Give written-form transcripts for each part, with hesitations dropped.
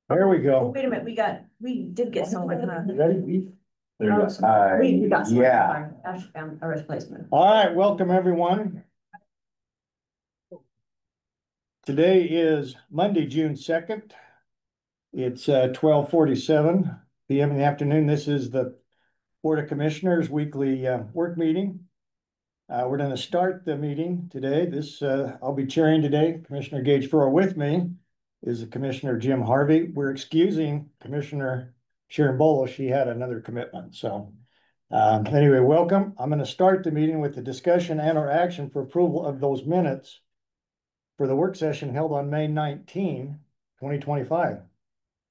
There we Oh, go. wait a minute, we did get someone, huh? Ready? We got someone. Yeah. A replacement. All right, welcome everyone. Today is Monday, June 2nd. It's 12:47 p.m. in the afternoon. This is the Board of Commissioners weekly work meeting. We're going to start the meeting today. I'll be chairing today. Commissioner Gage Furrow with me is the Commissioner Jim Harvey. We're excusing Commissioner Sharon Bolo. She had another commitment. So anyway, welcome. I'm going to start the meeting with the discussion and or action for approval of those minutes for the work session held on May 19, 2025.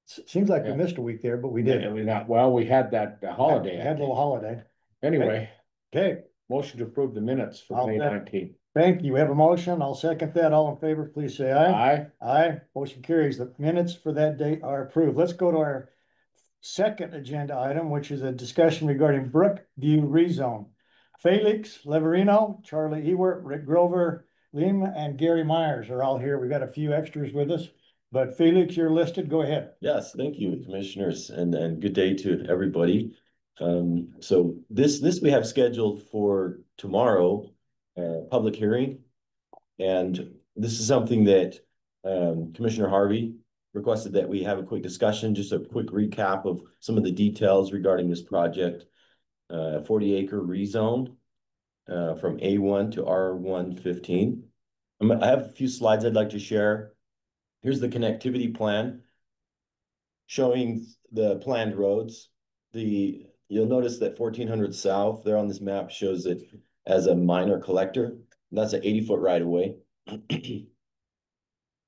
Seems like we missed a week there, but we did. Yeah, we had that holiday. We had a little holiday. Anyway. Okay. Motion to approve the minutes for May 19th. Thank you. We have a motion. I'll second that. All in favor, please say aye. Aye. Aye. Motion carries. The minutes for that date are approved. Let's go to our second agenda item, which is a discussion regarding Brookview rezone. Felix Leverino, Charlie Ewert, Rick Grover, Lima, and Gary Myers are all here. We've got a few extras with us, but Felix, you're listed. Go ahead. Yes, thank you, commissioners, and good day to everybody. So this we have scheduled for tomorrow, public hearing, and this is something that Commissioner Harvey requested that we have a quick discussion, just a quick recap of some of the details regarding this project. 40-acre rezone from A1 to R115. I have a few slides I'd like to share. Here's the connectivity plan showing the planned roads. You'll notice that 1400 South there on this map shows it as a minor collector. That's an 80-foot right of way.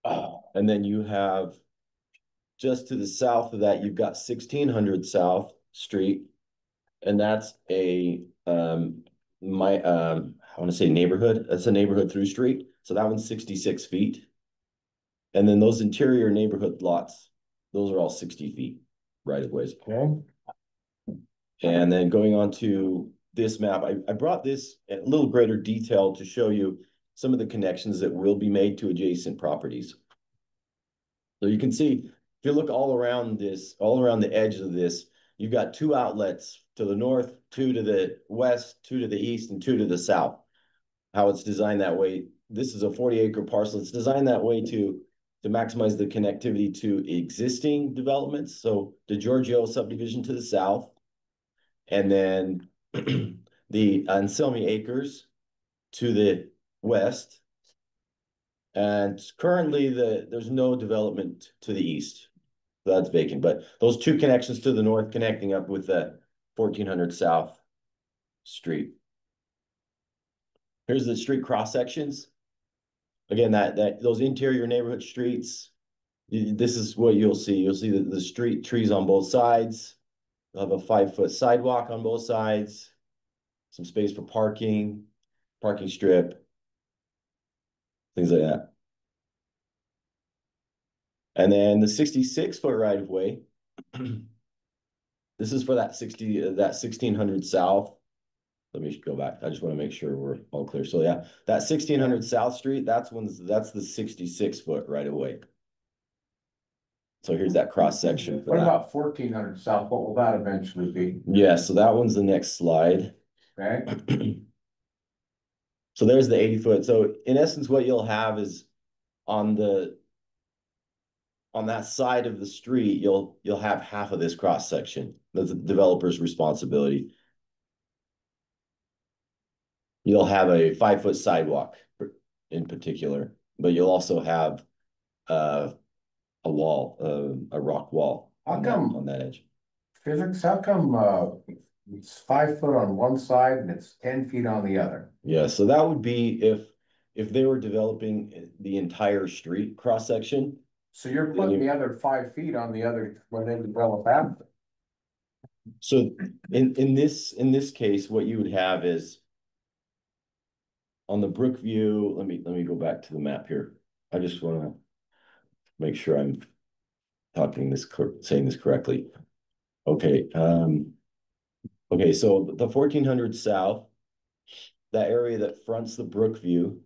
And then you have just to the south of that, you've got 1600 South Street, and that's a I want to say neighborhood. That's a neighborhood through street. So that one's 66 feet. And then those interior neighborhood lots, those are all 60 feet right of ways. Okay. And then going on to this map, I brought this in a little greater detail to show you some of the connections that will be made to adjacent properties. So you can see, if you look all around the edge of this, you've got two outlets to the north, two to the west, two to the east, and two to the south. How it's designed that way. This is a 40-acre parcel. It's designed that way to maximize the connectivity to existing developments. So the Giorgio subdivision to the south, and then the Anselmi Acres to the west. And currently there's no development to the east. That's vacant, but those two connections to the north connecting up with the 1400 South Street. Here's the street cross sections. Again, those interior neighborhood streets, this is what you'll see. You'll see the street trees on both sides. You'll have a 5-foot sidewalk on both sides, some space for parking strip, things like that. And then the 66-foot right of way. This is for that 1600 South. Let me go back. I just want to make sure we're all clear. So yeah, that 1600 South Street, that's the 66-foot right of way. So here's that cross section. What about 1400 South? What will that eventually be? Yeah, so that one's the next slide. Okay. So there's the 80-foot. So in essence, what you'll have is on that side of the street, you'll have half of this cross section. That's the developer's responsibility. You'll have a 5-foot sidewalk in particular, but you'll also have a wall, a rock wall on that edge. Physics, how come it's 5 foot on one side and it's 10 feet on the other? Yeah, so that would be if they were developing the entire street cross section. So you're putting the other 5 feet on the other when they develop after. So in this case, what you would have is on the Brookview. Let me go back to the map here. I just want to make sure I'm saying this correctly. Okay. Okay, so the 1400 South, that area that fronts the Brookview,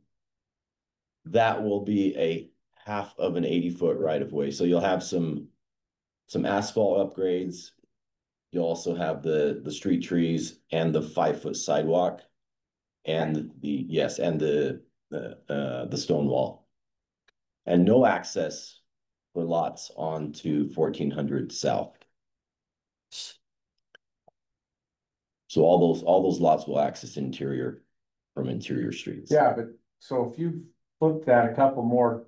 that will be a half of an 80-foot right of way. So you'll have some asphalt upgrades. You'll also have the street trees and the 5-foot sidewalk and the stone wall. And no access for lots onto 1400 South. So all those lots will access interior from interior streets. Yeah, but so if you flip that a couple more,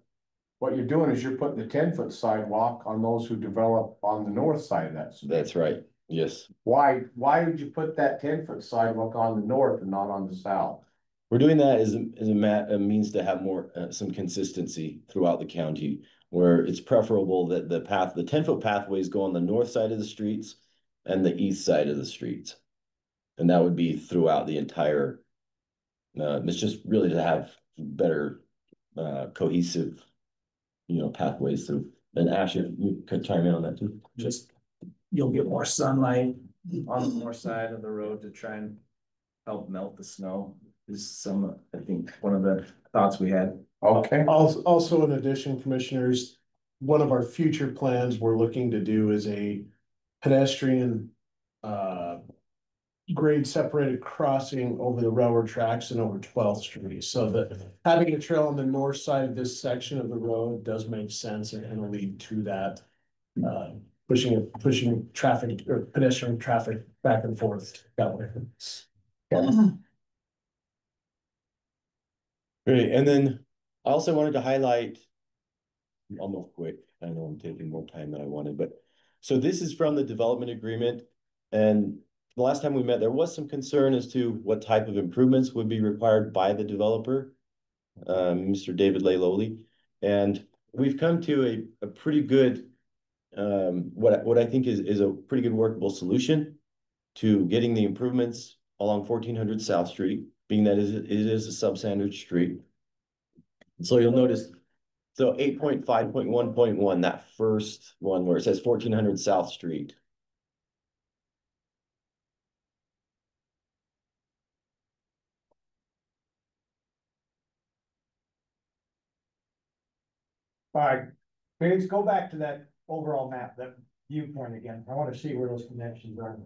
what you're doing is you're putting the 10-foot sidewalk on those who develop on the north side of that street. That's right. Yes. Why would you put that 10-foot sidewalk on the north and not on the south? We're doing that as a means to have more some consistency throughout the county, where it's preferable that the 10-foot pathways go on the north side of the streets and the east side of the streets. And that would be throughout the entire, it's just really to have better cohesive, pathways through. And Ash, you could chime in on that too. Just, you'll get more sunlight on the north side of the road to try and help melt the snow. Is I think, one of the thoughts we had. Okay. Also, in addition, commissioners, one of our future plans we're looking to do is a pedestrian grade separated crossing over the railroad tracks and over 12th Street. So that having a trail on the north side of this section of the road does make sense and will lead to that. Pushing traffic or pedestrian traffic back and forth that way. Great. And then I also wanted to highlight, almost quick, I know I'm taking more time than I wanted, but so this is from the development agreement. And the last time we met, there was some concern as to what type of improvements would be required by the developer, Mr. David Layloli. And we've come to a pretty good, what I think is a pretty good workable solution to getting the improvements along 1400 South Street, being that it is a substandard street. So you'll notice, so 8.5.1.1, that first one where it says 1400 South Street. All right, Paige, go back to that overall map, that viewpoint again. I want to see where those connections are.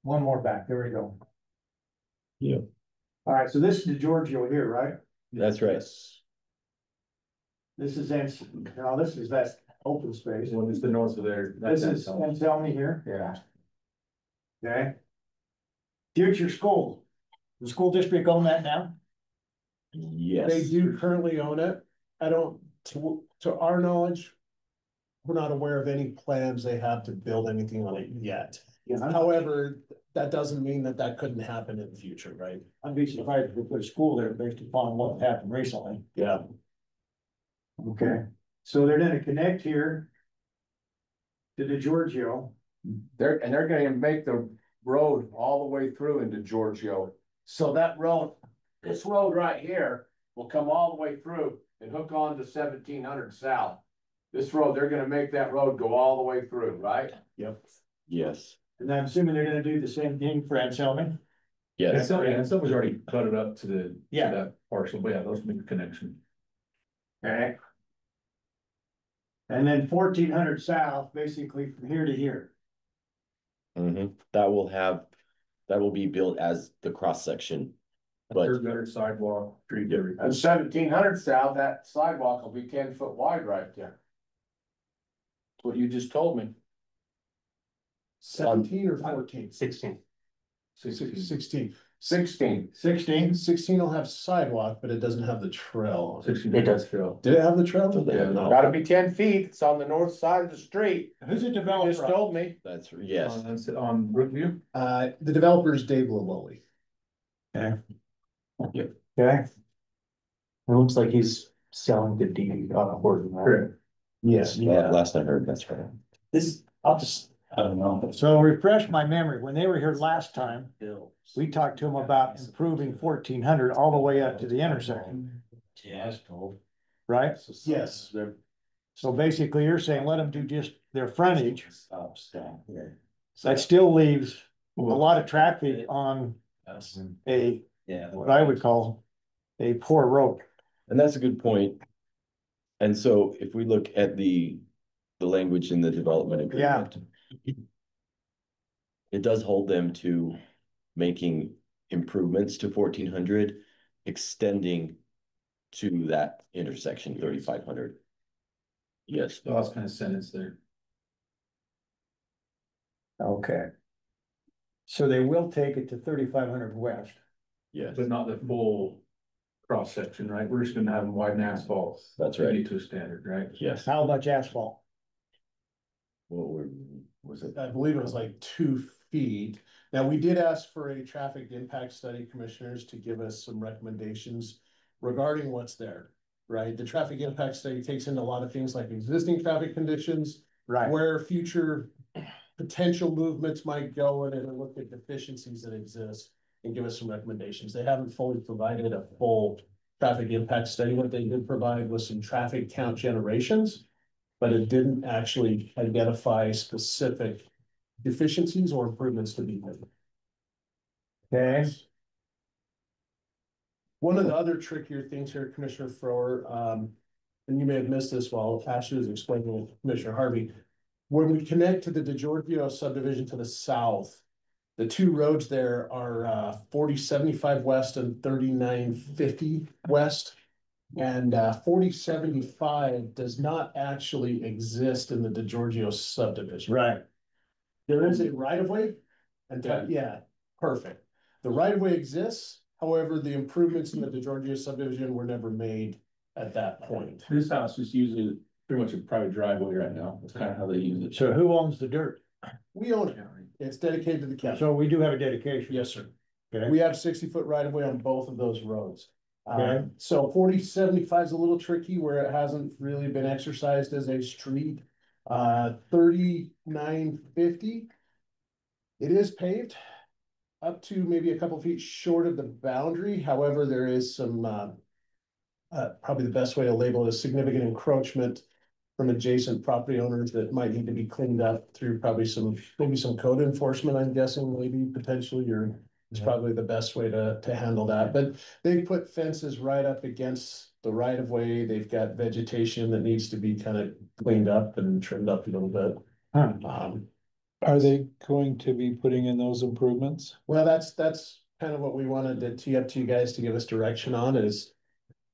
One more back, there we go. Yeah. All right, so this is Giorgio here, right? That's right. This is, now this is that open space. What is the north of there? This is Anselmi here, Yeah. okay? Future school, the school district own that now? Yes. They do currently own it. I don't, to our knowledge, we're not aware of any plans they have to build anything on it yet. However, that doesn't mean that couldn't happen in the future, right? I'd be surprised if we put a school there based upon what happened recently. Yeah. Okay, so they're gonna connect here to the Giorgio. They're gonna make the road all the way through into Giorgio. So that road, this road right here will come all the way through and hook on to 1700 South. This road, they're gonna make that road go all the way through, right? Yep. Yes. And I'm assuming they're gonna do the same thing for Anselmi? Yes. And someone's already cut it up to Yeah. that parcel, but yeah, those make a connection. Okay. And then 1400 south, basically from here to here. Mm-hmm. That will be built as the cross section. But Better sidewalk, street, everything. And 1700 South, that sidewalk will be 10-foot wide right there. That's what you just told me. 17 or 14? 16. 16. 16. 16. 16 will have sidewalk, but it doesn't have the trail. 16. It does feel. Did it have the trail? Yeah. Gotta be 10 feet. It's on the north side of the street. Who's the You developer? just told me. that's, yes. On Brookview. The developer is Dave Lowell. Okay. It looks like he's selling the deed on a Horton. Correct. Yes. Last I heard, that's right. This, I don't know. So refresh my memory, when they were here last time, we talked to them about improving 1400 all the way up to the intersection, Yeah, that's cool. right? Yes. So basically you're saying let them do just their frontage. Yeah. That still leaves a lot of traffic on That's, a, yeah. what I would call a poor road. And that's a good point. And so if we look at the language in the development Yeah. agreement, it does hold them to making improvements to 1400, extending to that intersection 3500. Yes. The last kind of sentence there. Okay. So they will take it to 3500 west. Yes, But not the full cross section, right? We're just gonna have them widen asphalt. that's To right. get to a standard, right? Yes. How much asphalt? Was it? I believe it was like 2 feet. Now, we did ask for a traffic impact study, commissioners, to give us some recommendations regarding what's there, right? The traffic impact study takes into a lot of things like existing traffic conditions, Right. where future potential movements might go, and it'll look at deficiencies that exist and give us some recommendations. They haven't fully provided a full traffic impact study. What they did provide was some traffic count generations, but it didn't actually identify specific deficiencies or improvements to be made. Okay. One of the other trickier things here, Commissioner Thrower, and you may have missed this while Ashley was explaining it to Commissioner Harvey. When we connect to the DeGiorgio subdivision to the south, the two roads there are 4075 west and 3950 west. And 4075 does not actually exist in the DeGiorgio subdivision. Right. There is a right of way, and yeah, perfect. The right of way exists, however, the improvements in the DeGiorgio subdivision were never made at that point. This house is usually pretty much a private driveway right now. That's kind of how they use it. So who owns the dirt? We own it. It's dedicated to the county. So we do have a dedication. Yes, sir. Okay. We have 60-foot right of way on both of those roads. Okay. So 4075 is a little tricky where it hasn't really been exercised as a street. 3950. It is paved up to maybe a couple feet short of the boundary. However, there is some, probably the best way to label it is significant encroachment from adjacent property owners that might need to be cleaned up through probably maybe some code enforcement, I'm guessing, maybe potentially, or it's probably the best way to handle that. But they put fences right up against the right of way. They've got vegetation that needs to be kind of cleaned up and trimmed up a little bit. Huh. Are they going to be putting in those improvements? Well, that's kind of what we wanted to tee up to you guys to give us direction on is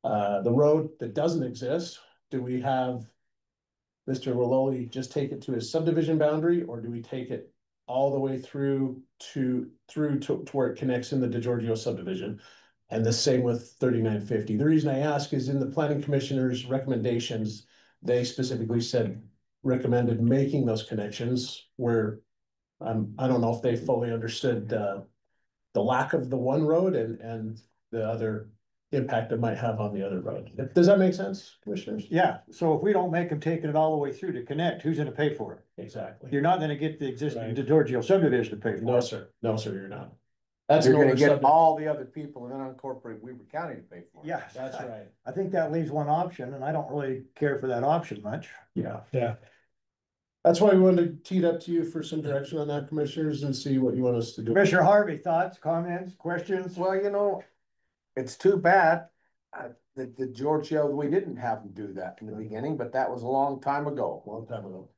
the road that doesn't exist. Do we have Mr. Liloli just take it to his subdivision boundary, or do we take it all the way through to where it connects in the DeGiorgio subdivision? And the same with 3950. The reason I ask is in the planning commissioner's recommendations, they specifically recommended making those connections where I don't know if they fully understood the lack of the one road and the other impact it might have on the other road. Does that make sense, commissioners? Yeah, so if we don't make them taking it all the way through to connect, who's gonna pay for it? Exactly. You're not gonna get the existing Right. DeGiorgio subdivision to pay for it. No, sir. No, sir, you're not. That's You're an gonna older get subdivision. all the other people and then incorporate Weaver County to pay for it. Yes, That's right. I think that leaves one option, and I don't really care for that option much. Yeah. Yeah. That's why we wanted to tee it up to you for some direction on that, commissioners, and see what you want us to do. Commissioner Harvey, thoughts, comments, questions? Well, it's too bad that the Giorgio, we didn't have them do that in the beginning, but that was a long time ago. Long time ago.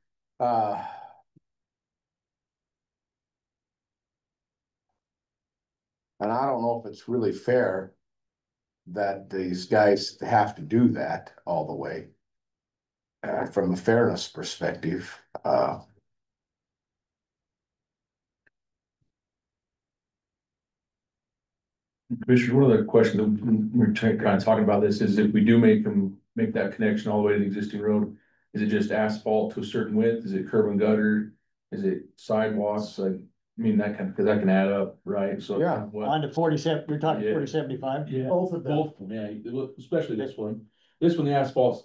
And I don't know if it's really fair that these guys have to do that all the way. From a fairness perspective, Commissioner, one of the questions that we're kind of talking about this is if we do make that connection all the way to the existing road, is it just asphalt to a certain width? Is it curb and gutter? Is it sidewalks? Like, I mean, because that can add up, right? So. Yeah. On to 47, we're talking Yeah. 4075? Yeah, Both of them. both, of them, yeah, especially this one. This one, the asphalt's,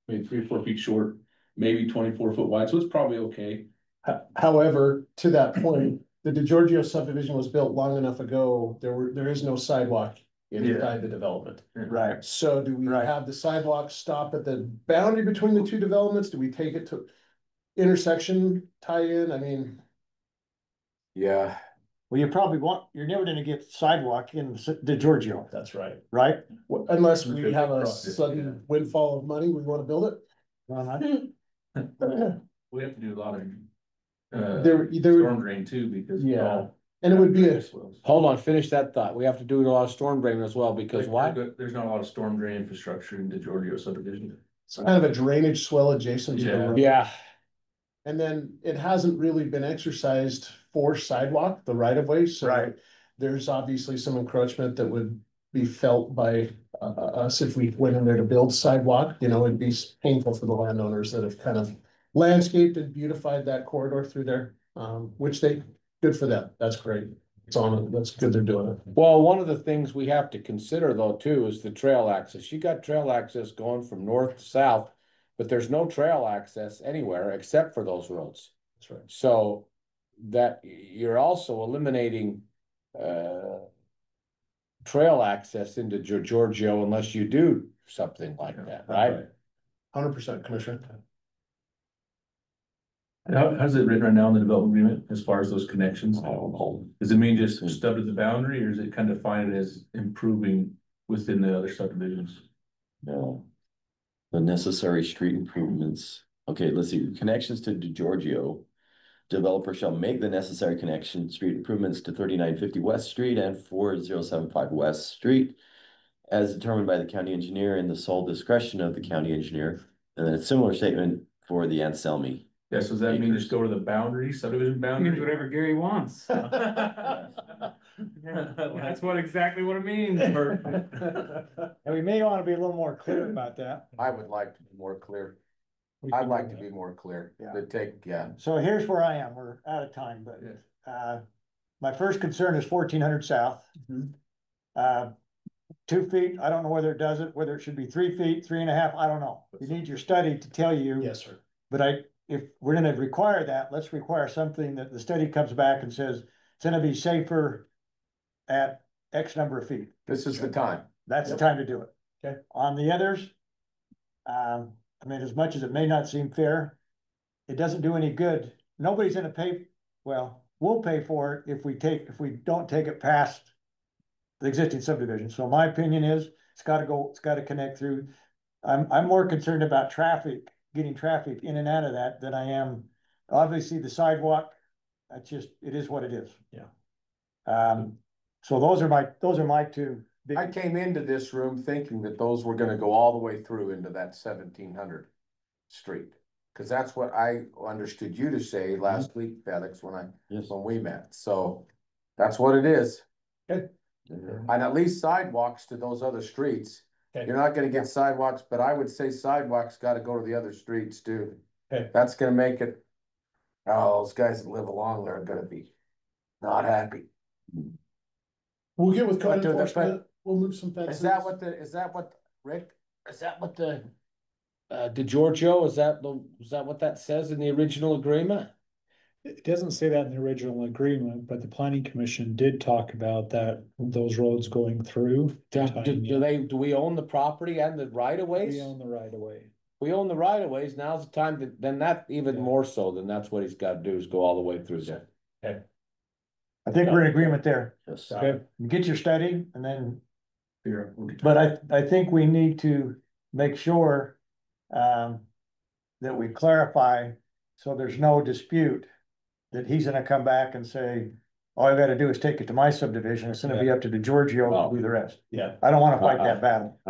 maybe 3 or 4 feet short, maybe 24 foot wide, so it's probably okay. However, to that point, the DeGiorgio subdivision was built long enough ago, there is no sidewalk inside the development. Right. So do we Right. have the sidewalk stop at the boundary between the two developments? Do we take it to intersection tie in? I mean, yeah, Well, you're never gonna get sidewalk in the Giorgio, That's right. right? Unless we If have they a cross it, sudden windfall of money, we wanna build it. Well, I- We have to do a lot of. There- Storm drain too, because. it's Yeah. all- And it would be a, Hold on, finish that thought. We have to do a lot of storm drain as well, because why? There's not a lot of storm drain infrastructure in the Giorgio subdivision. it's kind of a drainage swell adjacent to the Yeah. road. Yeah, And then it hasn't really been exercised for sidewalk, the right of way, so. Right. There's obviously some encroachment that would be felt by us if we went in there to build sidewalk, you know, it'd be painful for the landowners that have kind of. Landscaped and beautified that corridor through there, which good for them, that's great. It's on, that's good they're doing it. well, one of the things we have to consider though too is the trail access. You got trail access going from north to south, but there's no trail access anywhere except for those roads. That's right. So that you're also eliminating trail access into Giorgio unless you do something like that, right? 100%, Commissioner. How's it written right now in the development agreement as far as those connections? I don't know. Does it mean just stub to the boundary, or is it kind of define it as improving within the other subdivisions? No. The necessary street improvements. Okay, let's see, connections to Giorgio. Developer shall make the necessary connection, street improvements to 3950 West Street and 4075 West Street. As determined by the county engineer in the sole discretion of the county engineer. And then a similar statement for the Anselmi. Yeah, so does that mean just go to the boundary, subdivision boundary? Whatever Gary wants. That's exactly what it means. And we may wanna be a little more clear about that. I would like to be more clear. I'd like to be more clear. Yeah. Yeah. So here's where I am, we're out of time, but, my first concern is 1400 south. Mhm. 2 feet, I don't know whether it does it, whether it should be 3 feet, 3.5, I don't know. You need your study to tell you. Yes, sir. But if we're gonna require that, let's require something that the study comes back and says, it's gonna be safer at X number of feet. This is the time. That's the time to do it. Okay. On the others, I mean, as much as it may not seem fair, it doesn't do any good. Nobody's gonna pay, well, we'll pay for it if we don't take it past the existing subdivision. So my opinion is, it's gotta connect through. I'm more concerned about getting traffic in and out of that than I am, obviously the sidewalk. It is what it is. Yeah. So those are my two. I came into this room thinking that those were gonna go all the way through into that 1700 street. Cause that's what I understood you to say last week, Felix, when we met. So that's what it is. Okay. And at least sidewalks to those other streets. Okay. You're not gonna get sidewalks, but I would say sidewalks gotta go to the other streets too. Okay. That's gonna make it. Oh, those guys that live along there are gonna be not happy. We'll get with But code to the- enforcement, we'll move some fences. Is that what, Rick? Is that what the? DeGiorgio, is that what that says in the original agreement? It doesn't say that in the original agreement, but the planning commission did talk about that, those roads going through. Do we own the property and the right of ways? We own the right of way. We own the right of ways, now's the time to, then that even more so, then that's what he's gotta do is go all the way through there. I think we're in agreement there. Yes. Okay, get your study and then, Figure out what we- but I think we need to make sure. That we clarify, so there's no dispute. That he's gonna come back and say, all you gotta do is take it to my subdivision, it's gonna be up to the Giorgio to do the rest. Yeah. I don't wanna fight that battle,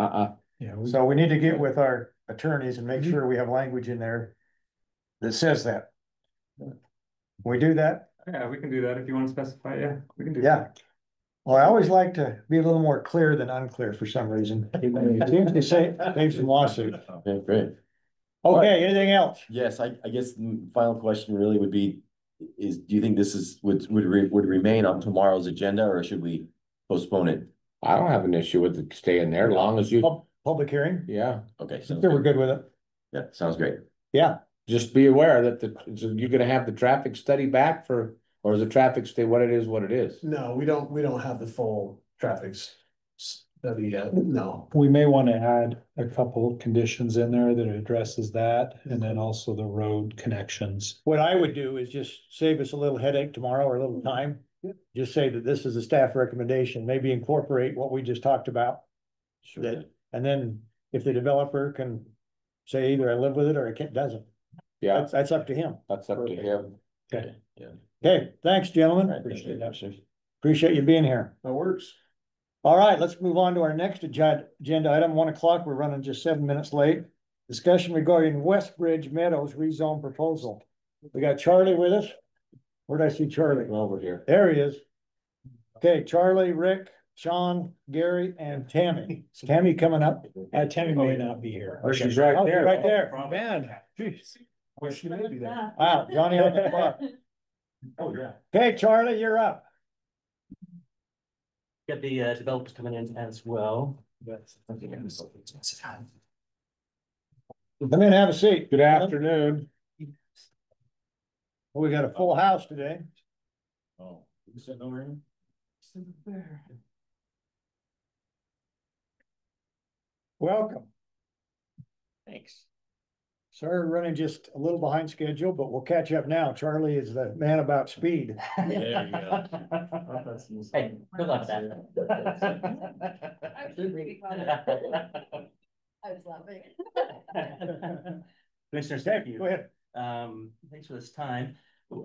Yeah. so we need to get with our attorneys and make sure we have language in there. That says that. We do that? Yeah, we can do that if you want to specify, yeah, we can do. Yeah. Well, I always like to be a little more clear than unclear for some reason. It seems to save some lawsuits. Okay, great. Okay, anything else? Yes, I guess the final question really would be, do you think this would remain on tomorrow's agenda, or should we postpone it? I don't have an issue with it staying there, as long as you, Public hearing? yeah, Okay, So we're good with it? yeah, sounds great. Yeah, just be aware that you're gonna have the traffic study back or is the traffic stay what it is, what it is? No, we don't have the full traffic study yet, no. We may want to add a couple conditions in there that addresses that, and then also the road connections. what I would do is just save us a little headache tomorrow or a little time. just say that this is a staff recommendation, maybe incorporate what we just talked about. That, and then if the developer can say either I live with it or I can't, doesn't. Yeah, That's up to him. that's up to him. Okay. Yeah. Okay, thanks, gentlemen. Appreciate that. Appreciate you being here. That works. All right, let's move on to our next agenda item, 1 o'clock. We're running just 7 minutes late. Discussion regarding Westbridge Meadows rezone proposal. We got Charlie with us. Where did I see Charlie? Over here. There he is. Okay, Charlie, Rick, Sean, Gary, and Tammy. Is Tammy coming up? Tammy may not be here. Oh, she's right there. Right there. Man, geez. Wish you may be there. Wow, Johnny on the clock. Oh, yeah. Okay, Charlie, you're up. Got the developers coming in as well. Come in and have a seat. Good afternoon. We got a full house today. Oh, you sitting over here? Welcome. Thanks. Sorry, we're running just a little behind schedule, but we'll catch up now. Charlie is the man about speed. There you go. Hey, good luck with that. I was laughing. Commissioners, thank you. Go ahead. Thanks for this time.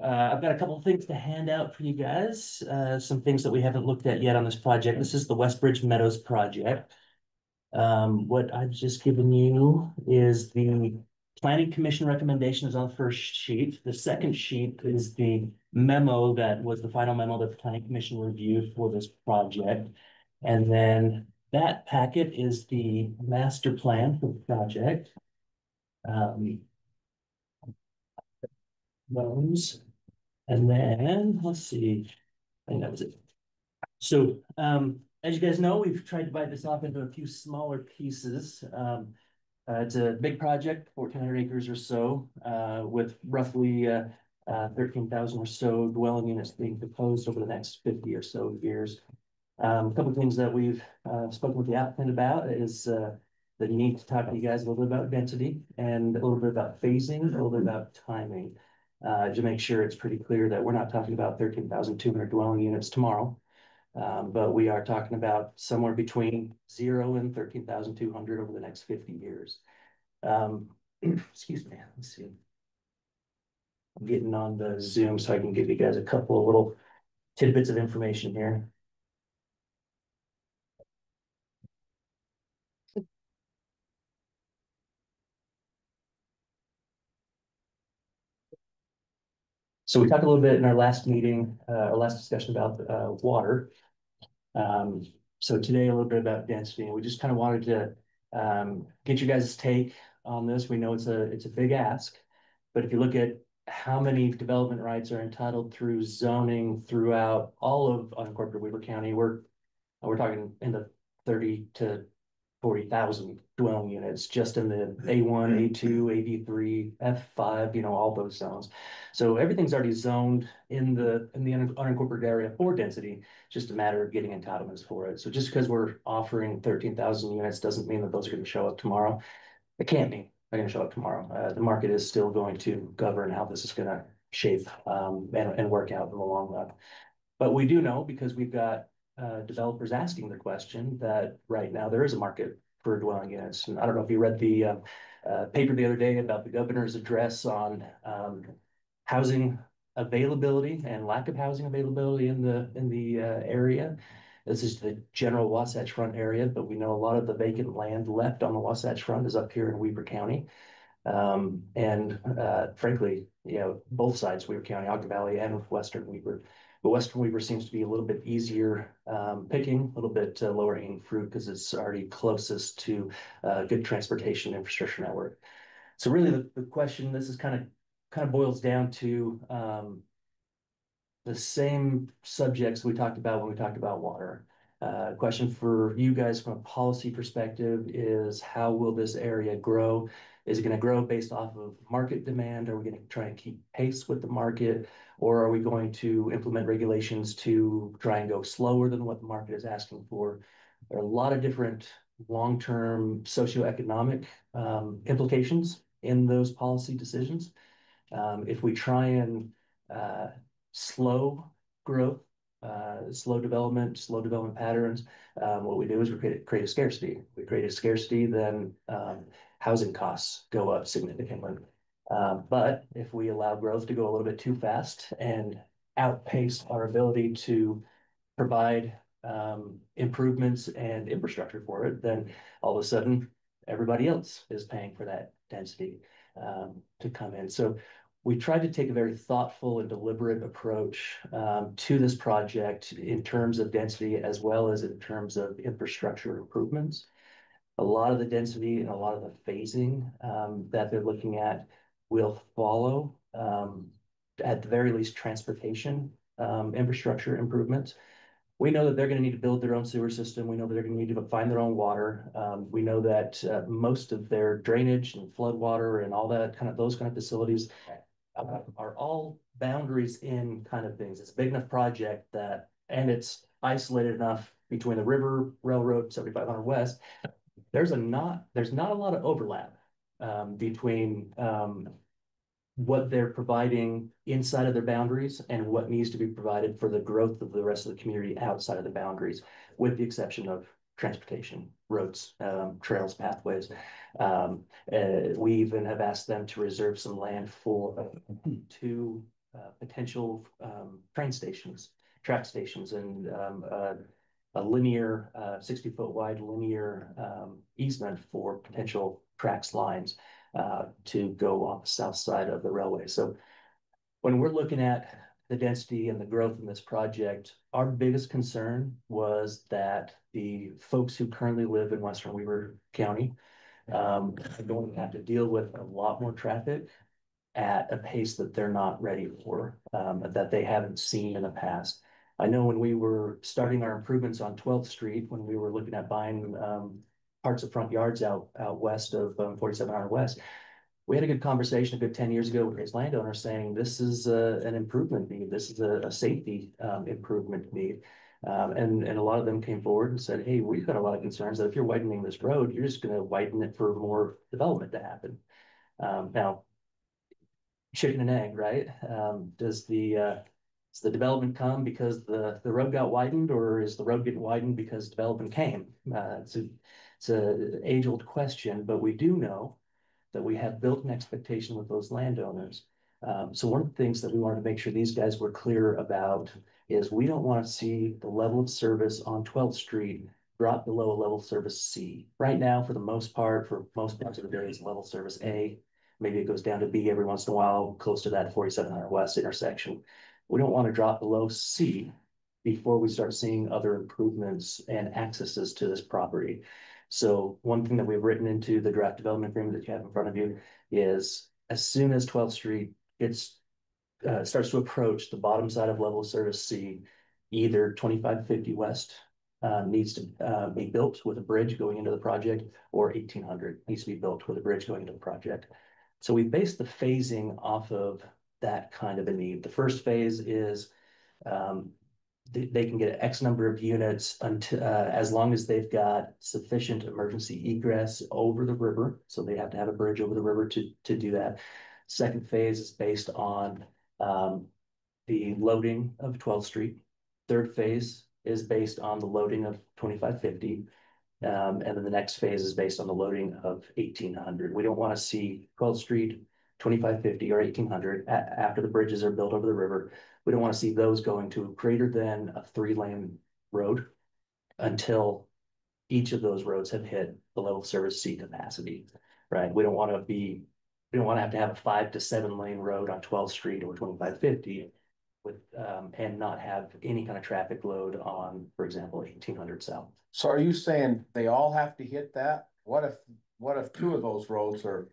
I've got a couple of things to hand out for you guys. Some things that we haven't looked at yet on this project. This is the Westbridge Meadows project. What I've just given you is the Planning Commission recommendations on the first sheet. The second sheet is the memo that was the final memo that the Planning Commission reviewed for this project. And then that packet is the master plan for the project. Those. And then, let's see, I think that was it. So, as you guys know, we've tried to divide this off into a few smaller pieces. It's a big project, 1,400 acres or so, with roughly 13,000 or so dwelling units being proposed over the next 50 or so years. A couple of things that we've spoken with the applicant about is the need to talk to you guys a little bit about density and a little bit about phasing, a little bit about timing, to make sure it's pretty clear that we're not talking about 13,200 dwelling units tomorrow. But we are talking about somewhere between 0 and 13,200 over the next 50 years. Excuse me, let's see. I'm getting on the Zoom so I can give you guys a couple of little tidbits of information here. So we talked a little bit in our last meeting, our last discussion about water. So today a little bit about density, and we just kind of wanted to get you guys' take on this. We know it's a big ask, but if you look at how many development rights are entitled through zoning throughout all of unincorporated Weber County, we're talking in the 30 to 40,000 dwelling units just in the A1, A2, AD3, F5, you know, all those zones. So everything's already zoned in the unincorporated area for density, just a matter of getting entitlements for it. So just because we're offering 13,000 units doesn't mean that those are going to show up tomorrow. It can't mean they're going to show up tomorrow. The market is still going to govern how this is going to shape and work out in the long run. But we do know, because we've got developers asking the question, that right now there is a market for dwelling units. And I don't know if you read the paper the other day about the governor's address on housing availability and lack of housing availability in the area. This is the general Wasatch Front area, but we know a lot of the vacant land left on the Wasatch Front is up here in Weber County. Frankly, you know, both sides, Weber County, Ogden Valley, and Western Weber. But Western Weber seems to be a little bit easier picking, a little bit lower hanging fruit, because it's already closest to good transportation infrastructure network. So really the question, this is kind of boils down to the same subjects we talked about when we talked about water. Question for you guys from a policy perspective is, how will this area grow? Is it going to grow based off of market demand? Are we going to try and keep pace with the market? Or are we going to implement regulations to try and go slower than what the market is asking for? There are a lot of different long-term socioeconomic implications in those policy decisions. If we try and slow growth slow development patterns, what we do is we create a scarcity. We create a scarcity, then housing costs go up significantly. But if we allow growth to go a little bit too fast and outpace our ability to provide improvements and infrastructure for it, then all of a sudden everybody else is paying for that density to come in. So we tried to take a very thoughtful and deliberate approach to this project in terms of density as well as in terms of infrastructure improvements. A lot of the density and a lot of the phasing that they're looking at will follow, at the very least, transportation infrastructure improvements. We know that they're going to need to build their own sewer system. We know that they're going to need to find their own water. We know that most of their drainage and flood water and all that those kind of facilities are all boundaries in kind of things. It's a big enough project that, and it's isolated enough between the river, railroad, 7500 West. There's not a lot of overlap between what they're providing inside of their boundaries and what needs to be provided for the growth of the rest of the community outside of the boundaries, with the exception of transportation, roads, trails, pathways. We even have asked them to reserve some land for two potential train stations, track stations, and a linear 60-foot wide linear easement for potential tracks lines to go on the south side of the railway. So when we're looking at the density and the growth in this project, our biggest concern was that the folks who currently live in Western Weaver County are going to have to deal with a lot more traffic at a pace that they're not ready for, that they haven't seen in the past. I know when we were starting our improvements on 12th Street, when we were looking at buying parts of front yards out west of 4700 West, we had a good conversation a good 10 years ago with his landowner saying this is an improvement need, this is a safety improvement need. And a lot of them came forward and said, hey, we've got a lot of concerns that if you're widening this road, you're just going to widen it for more development to happen. Now, chicken and egg, right? Does the development come because the road got widened, or is the road getting widened because development came? It's a age-old question, but we do know that we have built an expectation with those landowners. So one of the things that we wanted to make sure these guys were clear about is we don't want to see the level of service on 12th Street drop below a level service C. Right now, for the most part, for most parts of the day, it's level service A. Maybe it goes down to B every once in a while, close to that 4700 West intersection. We don't want to drop below C before we start seeing other improvements and accesses to this property. So one thing that we've written into the draft development agreement that you have in front of you is as soon as 12th Street starts to approach the bottom side of level service C, either 2550 West needs to be built with a bridge going into the project, or 1800 needs to be built with a bridge going into the project. So we based the phasing off of that kind of a need. The first phase is they can get X number of units until as long as they've got sufficient emergency egress over the river. So they have to have a bridge over the river to do that. Second phase is based on the loading of 12th Street. Third phase is based on the loading of 2550. And then the next phase is based on the loading of 1800. We don't want to see 12th Street, 2550 or 1800 after the bridges are built over the river. We don't want to see those going to greater than a 3-lane road until each of those roads have hit the level service C capacity, right? We don't want to have a 5 to 7 lane road on 12th Street or 2550 with and not have any kind of traffic load on, for example, 1800 South. So are you saying they all have to hit that? What if two of those roads are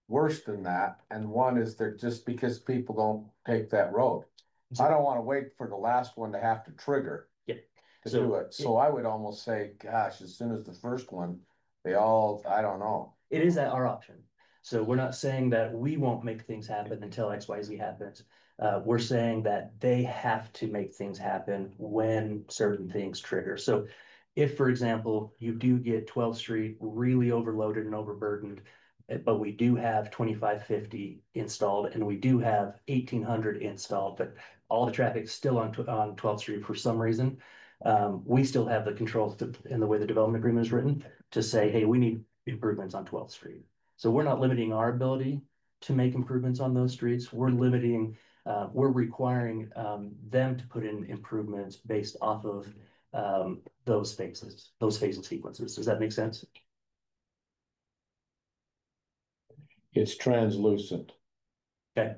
worse than that, and one is there just because people don't take that road? I don't want to wait for the last one to have to trigger to do it. So I would almost say, gosh, as soon as the first one, I don't know. It is our option. So we're not saying that we won't make things happen until XYZ happens. We're saying that they have to make things happen when certain things trigger. So if, for example, you do get 12th Street really overloaded and overburdened But we do have 2550 installed and we do have 1800 installed, but all the traffic's still on 12th Street for some reason. We still have the controls in the way the development agreement is written to say, hey, we need improvements on 12th Street. So we're not limiting our ability to make improvements on those streets. We're requiring them to put in improvements based off of those phases sequences. Does that make sense? It's translucent. Okay.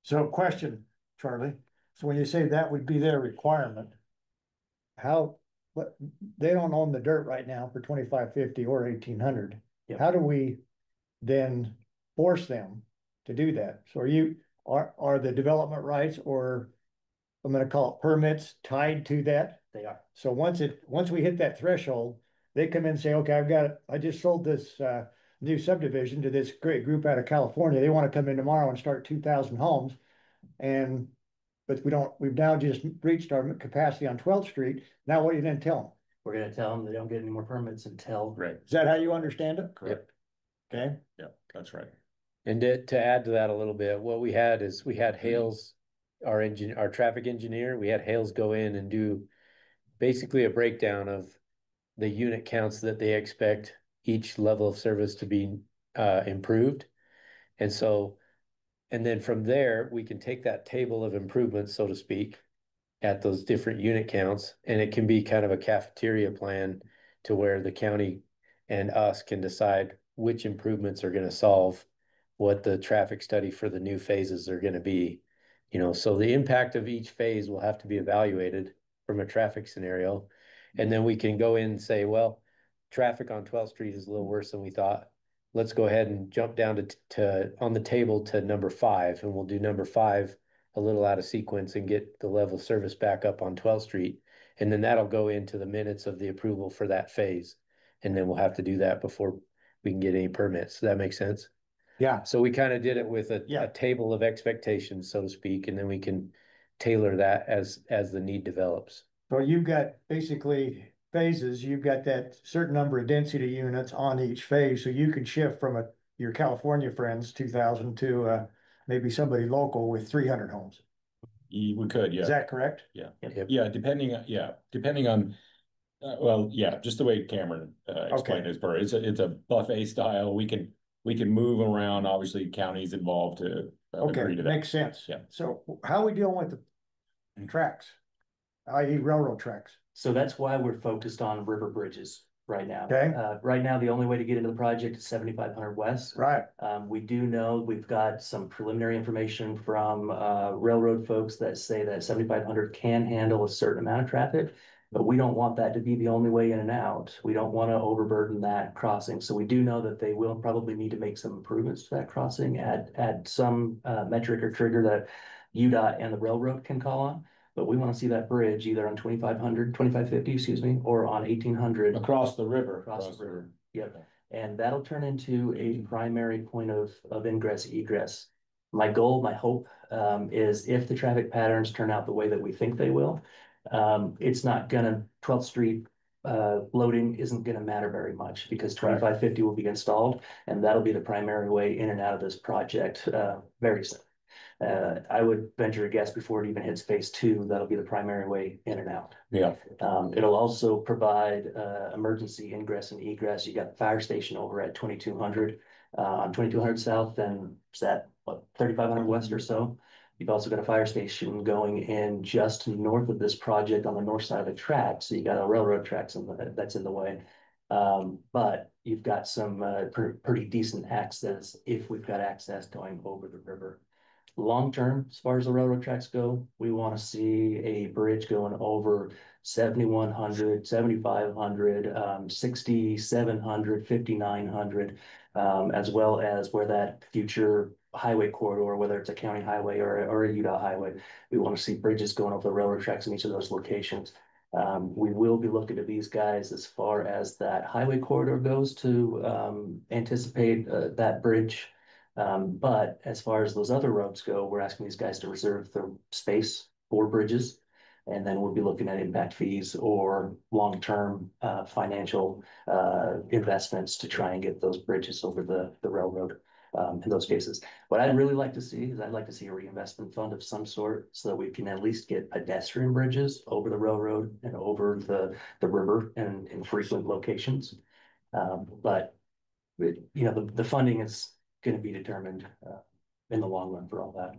So question, Charlie, so when you say that would be their requirement, how, but they don't own the dirt right now for 2550 or 1800. Yep. How do we then force them to do that? So are the development rights, or I'm gonna call it permits, tied to that? They are. So once we hit that threshold, they come in and say, okay, I just sold this new subdivision to this great group out of California. They want to come in tomorrow and start 2,000 homes. But we've now just reached our capacity on 12th Street. Now what are you gonna tell them? We're gonna tell them they don't get any more permits until. Right, Is that how you understand it? correct. Okay, Yeah, that's right. And to add to that a little bit, what we had is we had Hales, our traffic engineer, we had Hales go in and do basically a breakdown of the unit counts that they expect each level of service to be improved. And so, and then from there, we can take that table of improvements, so to speak, at those different unit counts, and it can be kind of a cafeteria plan to where the county and us can decide which improvements are going to solve what the traffic study for the new phases are going to be. You know, so the impact of each phase will have to be evaluated from a traffic scenario. And then we can go in and say, well, traffic on 12th Street is a little worse than we thought. Let's go ahead and jump down to on the table to number 5, and we'll do number 5 a little out of sequence and get the level of service back up on 12th Street. And then that'll go into the minutes of the approval for that phase. And then we'll have to do that before we can get any permits. Does that make sense? yeah. So we kind of did it with Yeah. a table of expectations, so to speak, and then we can tailor that as the need develops. So you've got basically phases, you've got that certain number of density units on each phase, so you can shift from your California friends, 2,000 to maybe somebody local with 300 homes. We could, Is yeah, that correct? yeah, Yep. yeah, depending on, well, yeah, just the way Cameron explained his part. It's a buffet style. We can move around. Obviously, county's involved to Okay, agree to that. makes sense. Yeah. So how are we dealing with the tracks, i.e. railroad tracks? So that's why we're focused on river bridges right now. Okay. Right now, the only way to get into the project is 7,500 West. Right. We do know we've got some preliminary information from railroad folks that say that 7,500 can handle a certain amount of traffic, but we don't want that to be the only way in and out. We don't want to overburden that crossing. So we do know that they will probably need to make some improvements to that crossing, add some metric or trigger that UDOT and the railroad can call on. But we want to see that bridge either on 2550, excuse me, or on 1800. Across the river. Across the river. Yep. And that'll turn into a primary point of ingress egress. My goal, my hope, is if the traffic patterns turn out the way that we think they will, it's not gonna, 12th Street loading isn't gonna matter very much because 2550 will be installed, and that'll be the primary way in and out of this project very soon. I would venture a guess before it even hits phase 2, that'll be the primary way in and out. Yeah. It'll also provide emergency ingress and egress. You got the fire station over at 2200 on 2200 South, and is that what 3500 West or so? You've also got a fire station going in just north of this project on the north side of the track. So you got a railroad tracks that's in the way. But you've got some pretty decent access if we've got access going over the river. Long term, as far as the railroad tracks go, we want to see a bridge going over 7,100, 7,500, 6,700, 5,900, as well as where that future highway corridor, whether it's a county highway or a UDOT highway, we want to see bridges going over the railroad tracks in each of those locations. We will be looking to these guys as far as that highway corridor goes to anticipate that bridge. But as far as those other roads go, we're asking these guys to reserve the space for bridges. And then we'll be looking at impact fees or long-term financial investments to try and get those bridges over the railroad in those cases. What I'd really like to see is I'd like to see a reinvestment fund of some sort so that we can at least get pedestrian bridges over the railroad and over the river and in frequent locations. But the funding is going to be determined in the long run for all that.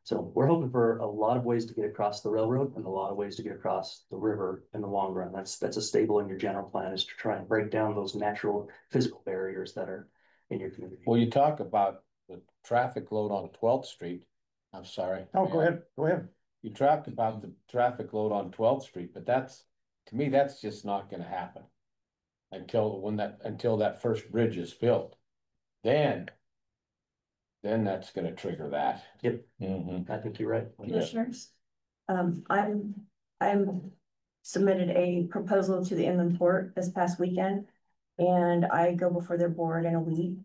So we're hoping for a lot of ways to get across the railroad and a lot of ways to get across the river in the long run. That's a staple in your general plan, is to try and break down those natural physical barriers that are in your community. Well, you talk about the traffic load on 12th Street. I'm sorry. Oh, go ahead. You talked about the traffic load on 12th Street, but to me, that's just not gonna happen. Until that first bridge is built. Then that's gonna trigger that. Yep. Mhm. I think you're right. Commissioners, I'm submitted a proposal to the inland port this past weekend. And I go before their board in a week.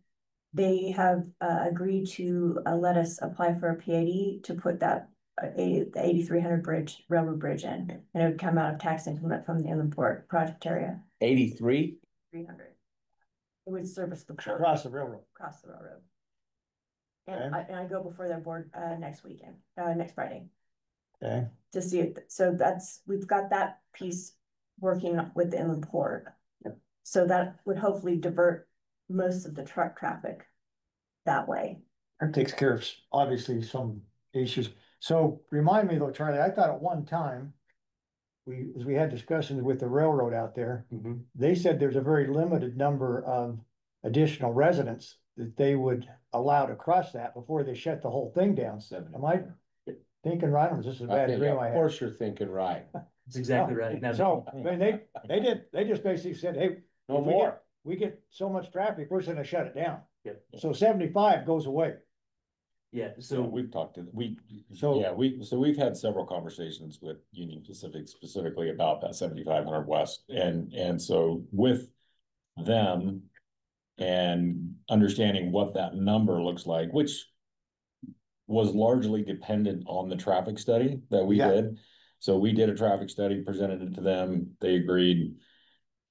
They have agreed to let us apply for a PAD to put that the 8300 railroad bridge in, and it would come out of tax increment from the inland port project area. 83? 300. It would service the port. Across the railroad. Across the railroad. Okay. And I go before their board next weekend, next Friday, Okay, to see it. So we've got that piece working with the inland port. So that would hopefully divert most of the truck traffic that way. that takes care of obviously some issues. So remind me though, Charlie, I thought at one time, as we had discussions with the railroad out there, they said there's a very limited number of additional residents that they would allow to cross that before they shut the whole thing down. Am I thinking right, or is this a bad dream I Of had? course you're thinking right. That's exactly right. Now, So, I mean, they just basically said, hey, No more. we get so much traffic, we're just gonna shut it down. Yep. So 75 goes away. yeah, So so we've talked to, So- we've had several conversations with Union Pacific specifically about that 7500 West. And so with them and understanding what that number looks like, which was largely dependent on the traffic study that we Yeah. did. So we did a traffic study, presented it to them. They agreed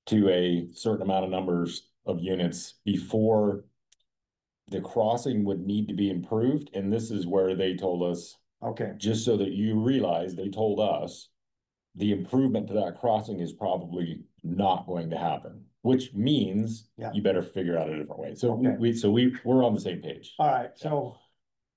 to a certain amount of numbers of units before the crossing would need to be improved. And this is where they told us, Okay, just so that you realize, they told us the improvement to that crossing is probably not going to happen, which means Yeah. you better figure out a different way. So Okay. we're on the same page. all right, so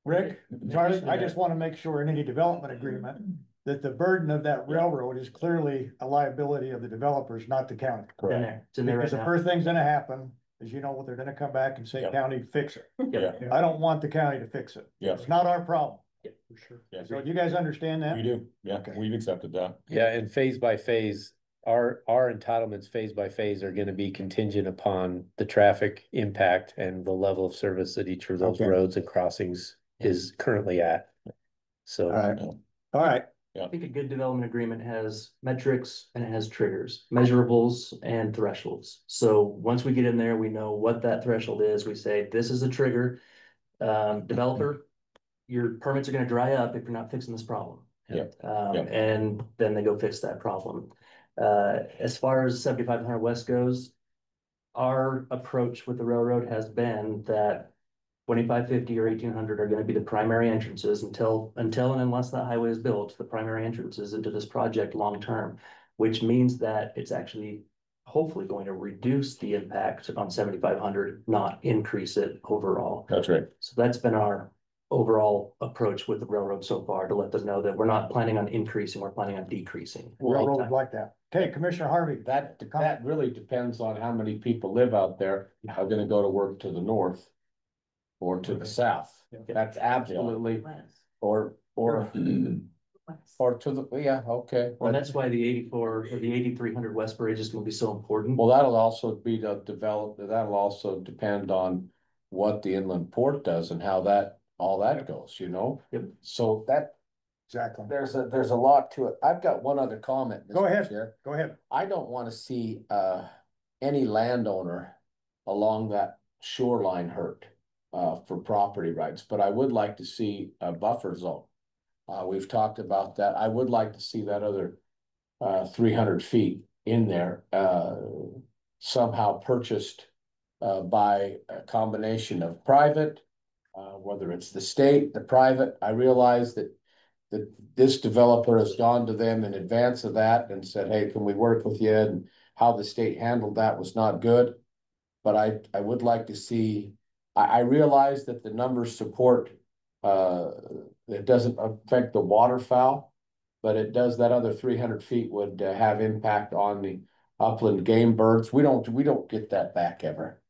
Rick, Charlie, I just want to make sure in any development agreement that the burden of that railroad is clearly a liability of the developers, not the county. it's in there. It's in there right Because the now. first thing's gonna happen is, what they're gonna come back and say, Yep. county, fix it. Yep. I don't want the county to fix it. Yeah. It's not our problem. For sure. Yeah. So do you guys understand that? We do. Yeah, Okay. we've accepted that. Yeah, and phase by phase, our entitlements phase by phase are gonna be contingent upon the traffic impact and the level of service that each of those Okay. roads and crossings is currently at. So. All right, all right, I think a good development agreement has metrics and it has triggers, measurables and thresholds. So once we get in there, we know what that threshold is. We say, this is a trigger. Developer, your permits are gonna dry up if you're not fixing this problem. Yep. And then they go fix that problem. As far as 7500 West goes, our approach with the railroad has been that 2550 or 1800 are gonna be the primary entrances until and unless that highway is built, the primary entrances into this project long-term, which means that it's actually hopefully going to reduce the impact on 7500, not increase it overall. That's right. So that's been our overall approach with the railroad so far, to let them know that we're not planning on increasing, we're planning on decreasing. railroad like that. Okay, Commissioner Harvey. That really depends on how many people live out there, are gonna go to work to the north or to the south. That's absolutely, or to the, yeah, okay. Well, that's why the 84 or the 8300 West Bridge is gonna be so important. Well, that'll also be that'll also depend on what the inland port does and how all that goes, Yep. So that, Exactly. there's a lot to it. I've got one other comment. Go ahead. Mr. Chair. Go ahead. I don't want to see any landowner along that shoreline hurt for property rights, but I would like to see a buffer zone. We've talked about that. I would like to see that other 300 feet in there, somehow purchased by a combination of private, whether it's the state, the private. I realize that this developer has gone to them in advance of that and said, hey, can we work with you? And how the state handled that was not good. But I would like to see, I realize that the numbers support, it doesn't affect the waterfowl, but it does, that other 300 feet would have impact on the upland game birds. We don't get that back ever.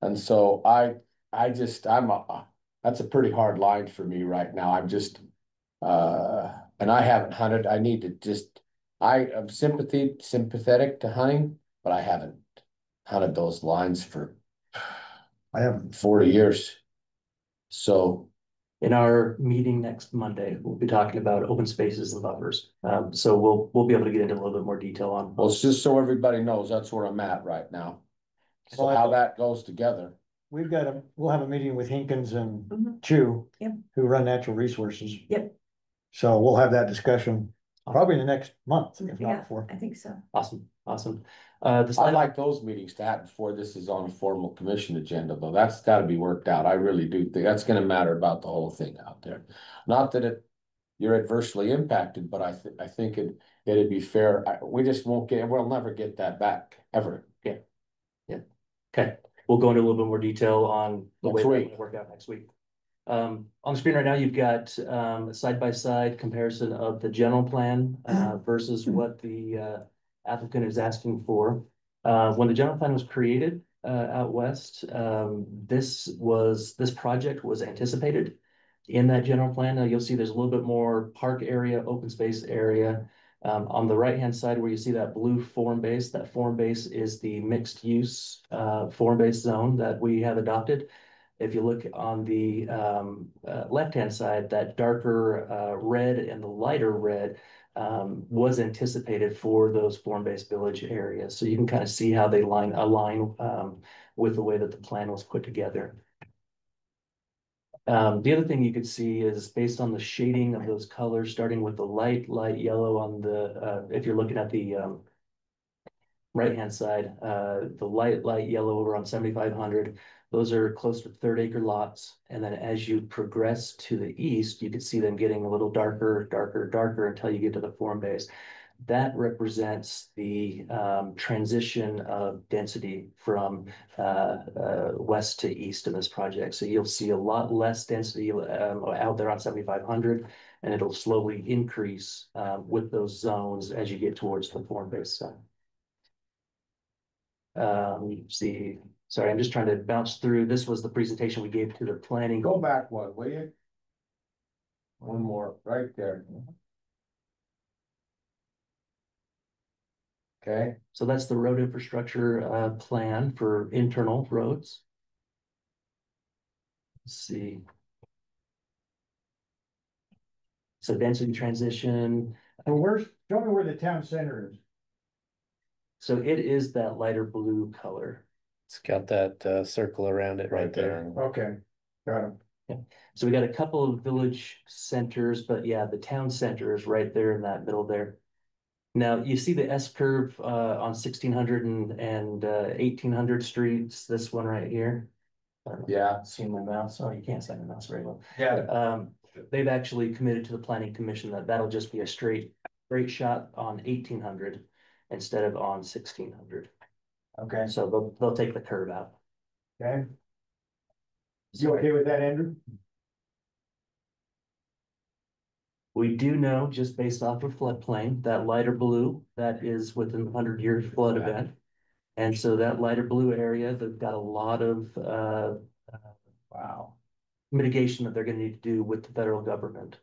And so that's a pretty hard line for me right now. And I haven't hunted. I need to just, I am sympathetic to hunting, but I haven't hunted those lines for, I haven't 40 years. So In our meeting next Monday, we'll be talking about open spaces and buffers. So we'll be able to get into a little bit more detail on. well, it's just so everybody knows that's where I'm at right now. So Well, how that goes together. We'll have a meeting with Hinkins and Mhm. Chew. Yep. Who run natural resources. Yep. So we'll have that discussion probably in the next month, if Yeah, not before. I think so. Awesome. I'd like those meetings to happen before this is on a formal commission agenda, though. That's gotta be worked out. I really do think that's gonna matter about the whole thing out there. Not that you're adversely impacted, but I think it'd be fair. We'll never get that back, ever. Okay, we'll go into a little bit more detail on the way Next that week. will work out next week. On the screen right now, you've got a side-by-side comparison of the general plan versus what the applicant is asking for. When the general plan was created out west, this project was anticipated in that general plan. Now you'll see there's a little bit more park area, open space area. On the right-hand side where you see that blue form base, that form base is the mixed use form base zone that we have adopted. If you look on the left-hand side, that darker red and the lighter red was anticipated for those form-based village areas. So you can kind of see how they align with the way that the plan was put together. The other thing you could see is based on the shading of those colors, starting with the light yellow on the, if you're looking at the right-hand side, the light yellow over on 7,500, those are close to third acre lots. And then as you progress to the east, you can see them getting a little darker until you get to the form base. That represents the transition of density from west to east in this project. So you'll see a lot less density out there on 7,500, and it'll slowly increase with those zones as you get towards the form base side. See, sorry, I'm just trying to bounce through. This was the presentation we gave to the planning. Go back one, will you? One more, right there. Okay. So that's the road infrastructure plan for internal roads. Let's see. So density transition. So show me where the town center is. So it is that lighter blue color. It's got that circle around it right there. Okay, got it. Yeah. So we got a couple of village centers, but yeah, the town center is right there in that middle there. Now you see the S curve on 1600 and 1800 streets, this one right here. Yeah. Seeing my mouse. Oh, you can't see my mouse very well. Yeah. They've actually committed to the planning commission that that'll just be a straight shot on 1800 instead of on 1600. Okay, So they'll take the curve out. okay. You okay with that, Andrew? We do know, just based off of floodplain, that lighter blue, that is within the 100-year flood event. And so that lighter blue area, they've got a lot of mitigation that they're gonna need to do with the federal government.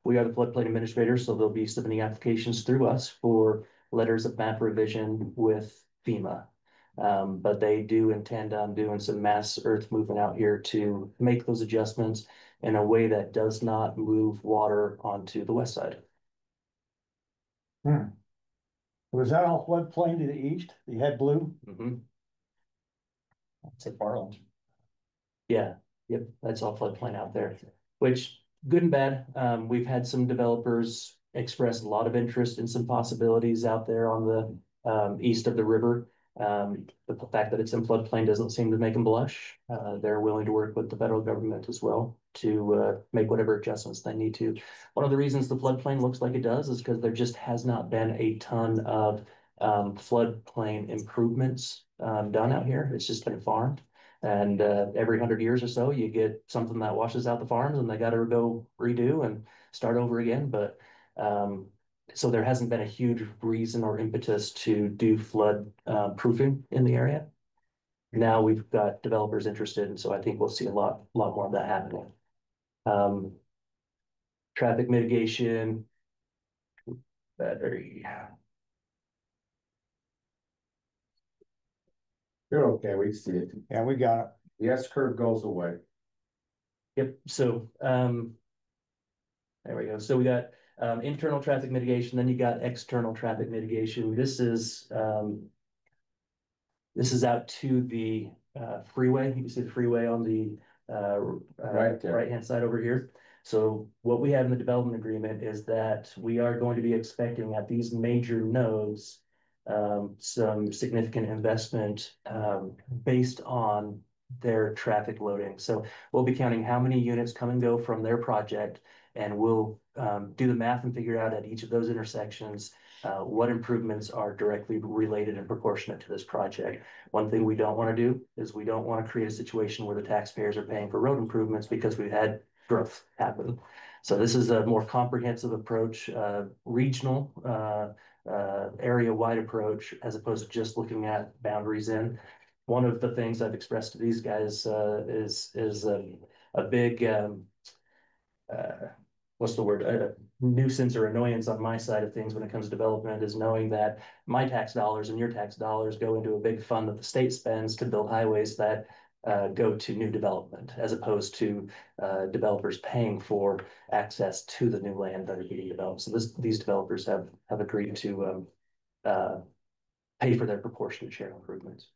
We are the floodplain administrator, so they'll be submitting applications through us for letters of map revision with FEMA. But they do intend on doing some mass earth movement out here to make those adjustments in a way that does not move water onto the west side. Was that all floodplain to the east? You had blue? It's a Barlow. Yeah, yep, that's all floodplain out there, which good and bad. We've had some developers express a lot of interest in some possibilities out there on the east of the river. But the fact that it's in floodplain doesn't seem to make them blush. They're willing to work with the federal government as well to make whatever adjustments they need to. One of the reasons the floodplain looks like it does is because there just has not been a ton of floodplain improvements done out here. It's just been farmed. And every 100 years or so, you get something that washes out the farms and they got to go redo and start over again. But so there hasn't been a huge reason or impetus to do flood proofing in the area. Now we've got developers interested, and so I think we'll see a lot more of that happening. Traffic mitigation, battery. You're okay, we see it. Yeah, we got it. The S curve goes away. Yep. So there we go. So we got internal traffic mitigation, then you got external traffic mitigation. This is out to the freeway. You can see the freeway on the Right there. right-hand side over here. So what we have in the development agreement is that we are going to be expecting at these major nodes some significant investment based on their traffic loading. So we'll be counting how many units come and go from their project, and we'll do the math and figure out at each of those intersections what improvements are directly related and proportionate to this project. One thing we don't want to do is we don't want to create a situation where the taxpayers are paying for road improvements because we've had growth happen. So this is a more comprehensive approach, regional, area-wide approach, as opposed to just looking at boundaries in. One of the things I've expressed to these guys is a big what's the word? A nuisance or annoyance on my side of things when it comes to development is knowing that my tax dollars and your tax dollars go into a big fund that the state spends to build highways that go to new development, as opposed to developers paying for access to the new land that are being developed. So these developers have agreed to pay for their proportionate share improvements.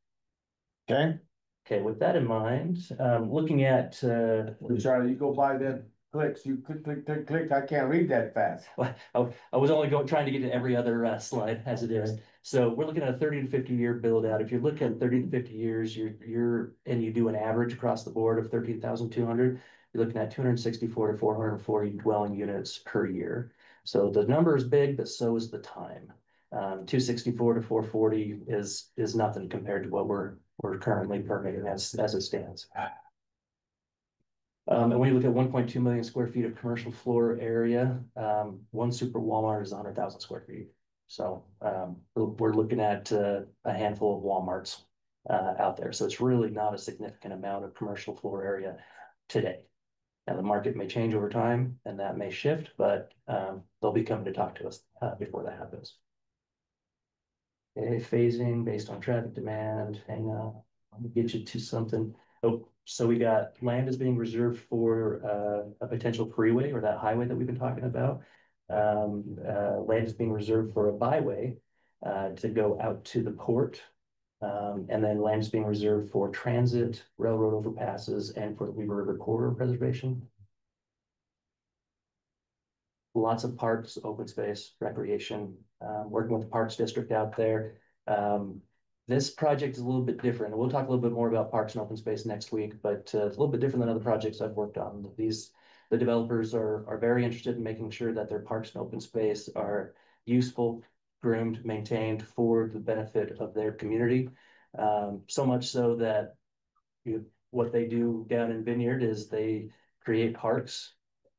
Okay, Okay, with that in mind, looking at Charlie, you go by them clicks, you click, click, click, click, I can't read that fast. I was only trying to get to every other slide as it is. So we're looking at a 30 to 50 year build out. If you look at 30 to 50 years, and you do an average across the board of 13,200, you're looking at 264 to 440 dwelling units per year. So the number is big, but so is the time. 264 to 440 is nothing compared to what we're currently permitting as it stands. And when you look at 1.2 million square feet of commercial floor area, one super Walmart is 100,000 square feet. So we're looking at a handful of Walmarts out there. So it's really not a significant amount of commercial floor area today. Now the market may change over time and that may shift, but they'll be coming to talk to us before that happens. Okay, phasing based on traffic demand. Hang on, let me get you to something. Oh, so we got land is being reserved for a potential freeway or that highway that we've been talking about. Land is being reserved for a byway to go out to the port. And then land is being reserved for transit, railroad overpasses, and for the Weaver River corridor preservation. Lots of parks, open space, recreation, working with the Parks District out there. This project is a little bit different. We'll talk a little bit more about parks and open space next week, but it's a little bit different than other projects I've worked on. The developers are very interested in making sure that their parks and open space are useful, groomed, maintained for the benefit of their community. So much so that what they do down in Vineyard is they create parks.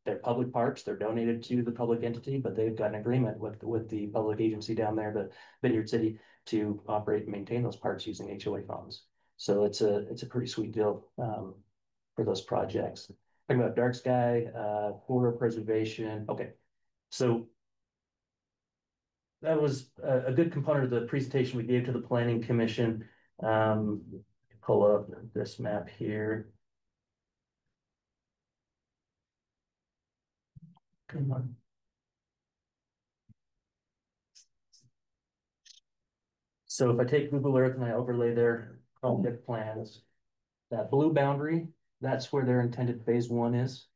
They're public parks, they're donated to the public entity, but they've got an agreement with the public agency down there, the Vineyard City, to operate and maintain those parks using HOA funds. So it's a pretty sweet deal for those projects. Talking about dark sky, corridor preservation. Okay, so that was a good component of the presentation we gave to the Planning Commission. Pull up this map here. Come on. So if I take Google Earth and I overlay their project plans, that blue boundary, that's where their intended phase one is.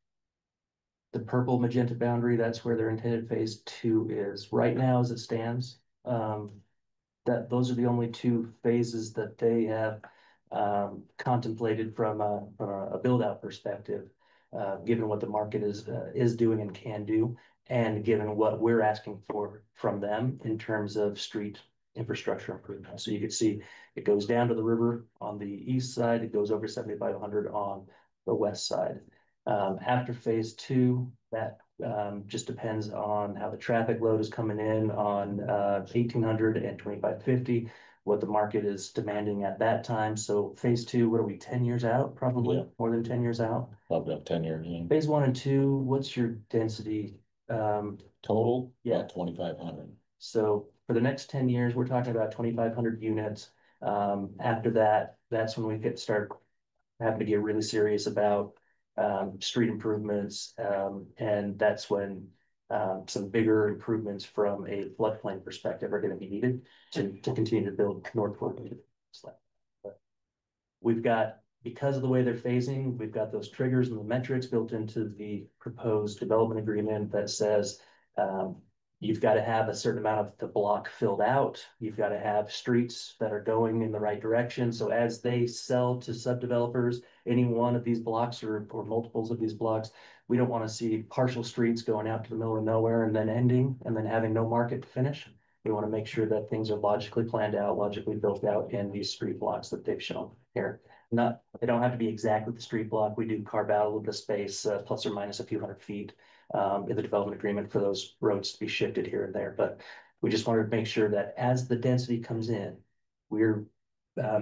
the purple magenta boundary, that's where their intended phase two is. Right now, as it stands, those are the only two phases that they have contemplated from a build out perspective, given what the market is doing and can do, and given what we're asking for from them in terms of street infrastructure improvement. So you can see it goes down to the river on the east side, it goes over 7,500 on the west side. After phase two, that just depends on how the traffic load is coming in on 1,800 and 2,550, what the market is demanding at that time. So phase two, what are we, 10 years out, probably? Yeah. More than 10 years out? Probably up 10 years. Yeah. Phase one and two, what's your density? Total? Yeah. About 2,500. So for the next 10 years, we're talking about 2,500 units. After that, that's when we could start having to get really serious about street improvements. And that's when some bigger improvements from a floodplain perspective are going to be needed to continue to build northward. We've got, because of the way they're phasing, we've got those triggers and the metrics built into the proposed development agreement that says you've got to have a certain amount of the block filled out. You've got to have streets that are going in the right direction. So as they sell to subdevelopers, any one of these blocks or multiples of these blocks, we don't want to see partial streets going out to the middle of nowhere and then ending and then having no market to finish. We want to make sure that things are logically planned out, logically built out in these street blocks that they've shown here. They don't have to be exactly the street block. We do carve out a little bit of space, plus or minus a few hundred feet in the development agreement for those roads to be shifted here and there. But we just wanted to make sure that as the density comes in, we're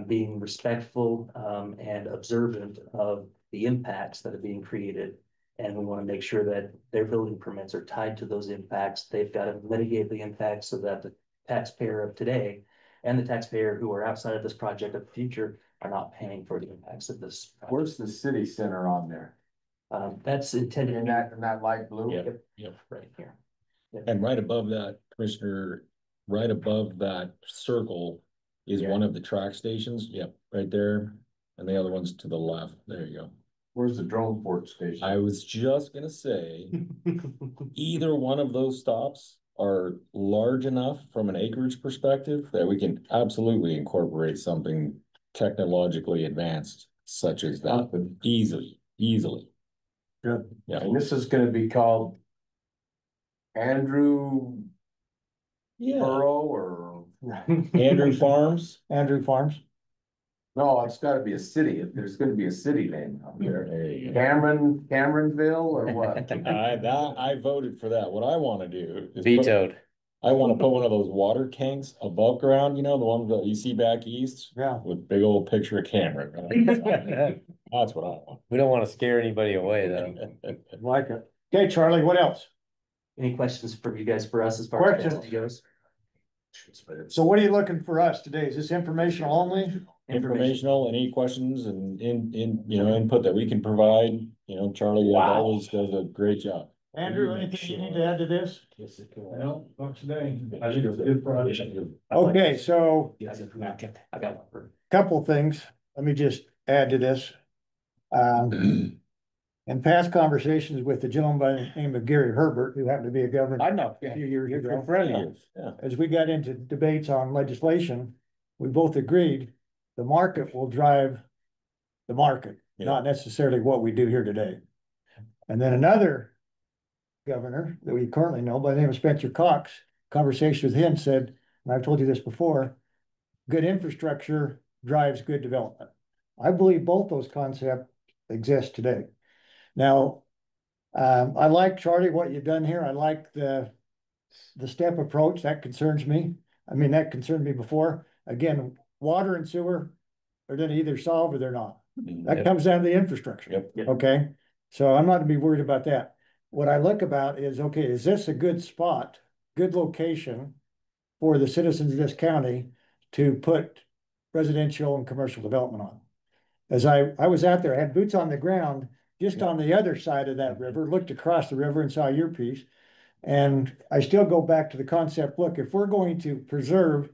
being respectful and observant of the impacts that are being created. And we want to make sure that their building permits are tied to those impacts. They've got to mitigate the impacts so that the taxpayer of today and the taxpayer who are outside of this project of the future are not paying for the impacts of this project. Where's the city center on there? That's intended In that light blue? Yep, yep. right here. Yep. And right above that, Commissioner, right above that circle is Yeah. one of the track stations. Yep, right there. And the other one's to the left. There you go. Where's the drone port station? I was just gonna say, either one of those stops are large enough from an acreage perspective that we can absolutely incorporate something technologically advanced such as that. Easily. Good. Yeah. And this is gonna be called Andrew Yeah. Burrow or? Andrew Farms. Andrew Farms. No, it's gotta be a city. There's gonna be a city name out there. There you go. Cameronville or what? I voted for that. What I wanna do is Vetoed. I wanna put one of those water tanks above ground, you know, the one that you see back east Yeah. with big old picture of Cameron. That's what I want. We don't want to scare anybody away though. Like it. Okay, Charlie, what else? Any questions for you guys for us as far as density goes? So what are you looking for us today? Is this informational only? Informational, any questions and you know, input that we can provide, you know, Charlie always does a great job. Andrew, anything you need to add to this? No, not today. I think it's a good project. Okay, so I got one for. couple things. Let me just add to this. In past conversations with the gentleman by the name of Gary Herbert, who happened to be a governor I know, a few years you're ago. friendly, yeah. As we got into debates on legislation, we both agreed the market will drive the market, not necessarily what we do here today. And then another governor that we currently know by the name of Spencer Cox, conversation with him said, and I've told you this before, good infrastructure drives good development. I believe both those concepts exist today. Now, I like, Charlie, what you've done here. I like the step approach. That concerns me. I mean, that concerned me before. Again, water and sewer are gonna either solve or they're not. That comes down to the infrastructure. Yep. Okay, so I'm not to be worried about that. What I look about is, okay, is this a good spot, good location for the citizens of this county to put residential and commercial development on? As I was out there, I had boots on the ground, just on the other side of that river, looked across the river and saw your piece. And I still go back to the concept, look, if we're going to preserve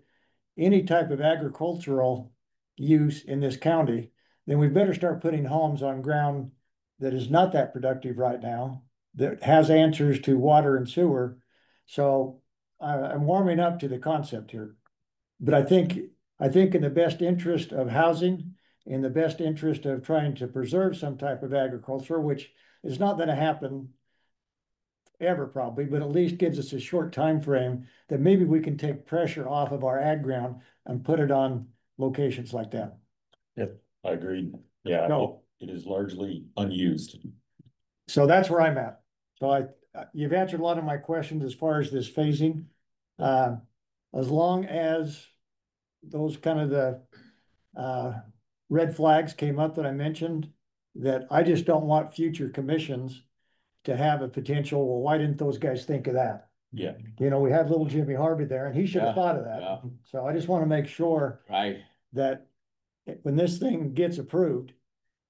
any type of agricultural use in this county, then we better start putting homes on ground that is not that productive right now, that has answers to water and sewer. So I'm warming up to the concept here. But I think in the best interest of housing, in the best interest of trying to preserve some type of agriculture, which is not gonna happen ever probably, but at least gives us a short time frame that maybe we can take pressure off of our ag ground and put it on locations like that. I agreed. Yeah, No. it is largely unused. So that's where I'm at. So you've answered a lot of my questions as far as this phasing. As long as those kind of the red flags came up that I mentioned, that I just don't want future commissions to have a potential, well, why didn't those guys think of that? Yeah. You know, we had little Jimmy Harvey there and he should have Yeah, thought of that. yeah. So I just want to make sure Right. that when this thing gets approved,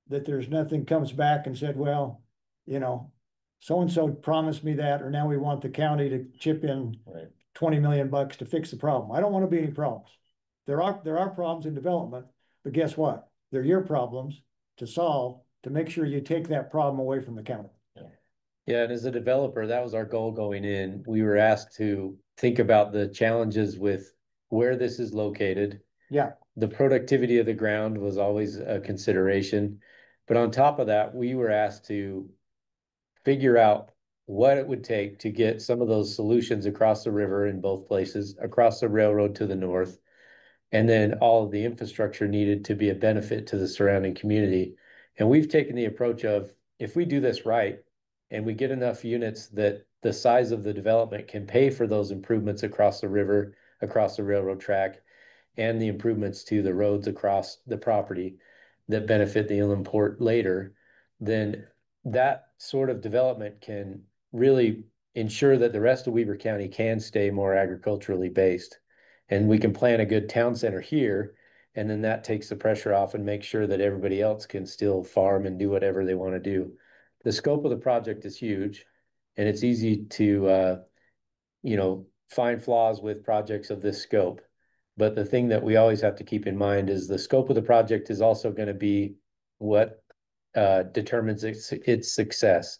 that there's nothing comes back and said, well, you know, so-and-so promised me that, or now we want the county to chip in Right. 20 million bucks to fix the problem. I don't want to be any problems. There are problems in development, but guess what? They're your problems to solve, to make sure you take that problem away from the county. Yeah, and as a developer, that was our goal going in. We were asked to think about the challenges with where this is located. Yeah. The productivity of the ground was always a consideration. But on top of that, we were asked to figure out what it would take to get some of those solutions across the river in both places, across the railroad to the north, and then all of the infrastructure needed to be a benefit to the surrounding community. And we've taken the approach of, if we do this right, and we get enough units that the size of the development can pay for those improvements across the river, across the railroad track, and the improvements to the roads across the property that benefit the inland port later, then that sort of development can really ensure that the rest of Weber County can stay more agriculturally based. And we can plan a good town center here, and then that takes the pressure off and makes sure that everybody else can still farm and do whatever they want to do. The scope of the project is huge, and it's easy to find flaws with projects of this scope. But the thing that we always have to keep in mind is the scope of the project is also going to be what determines its success.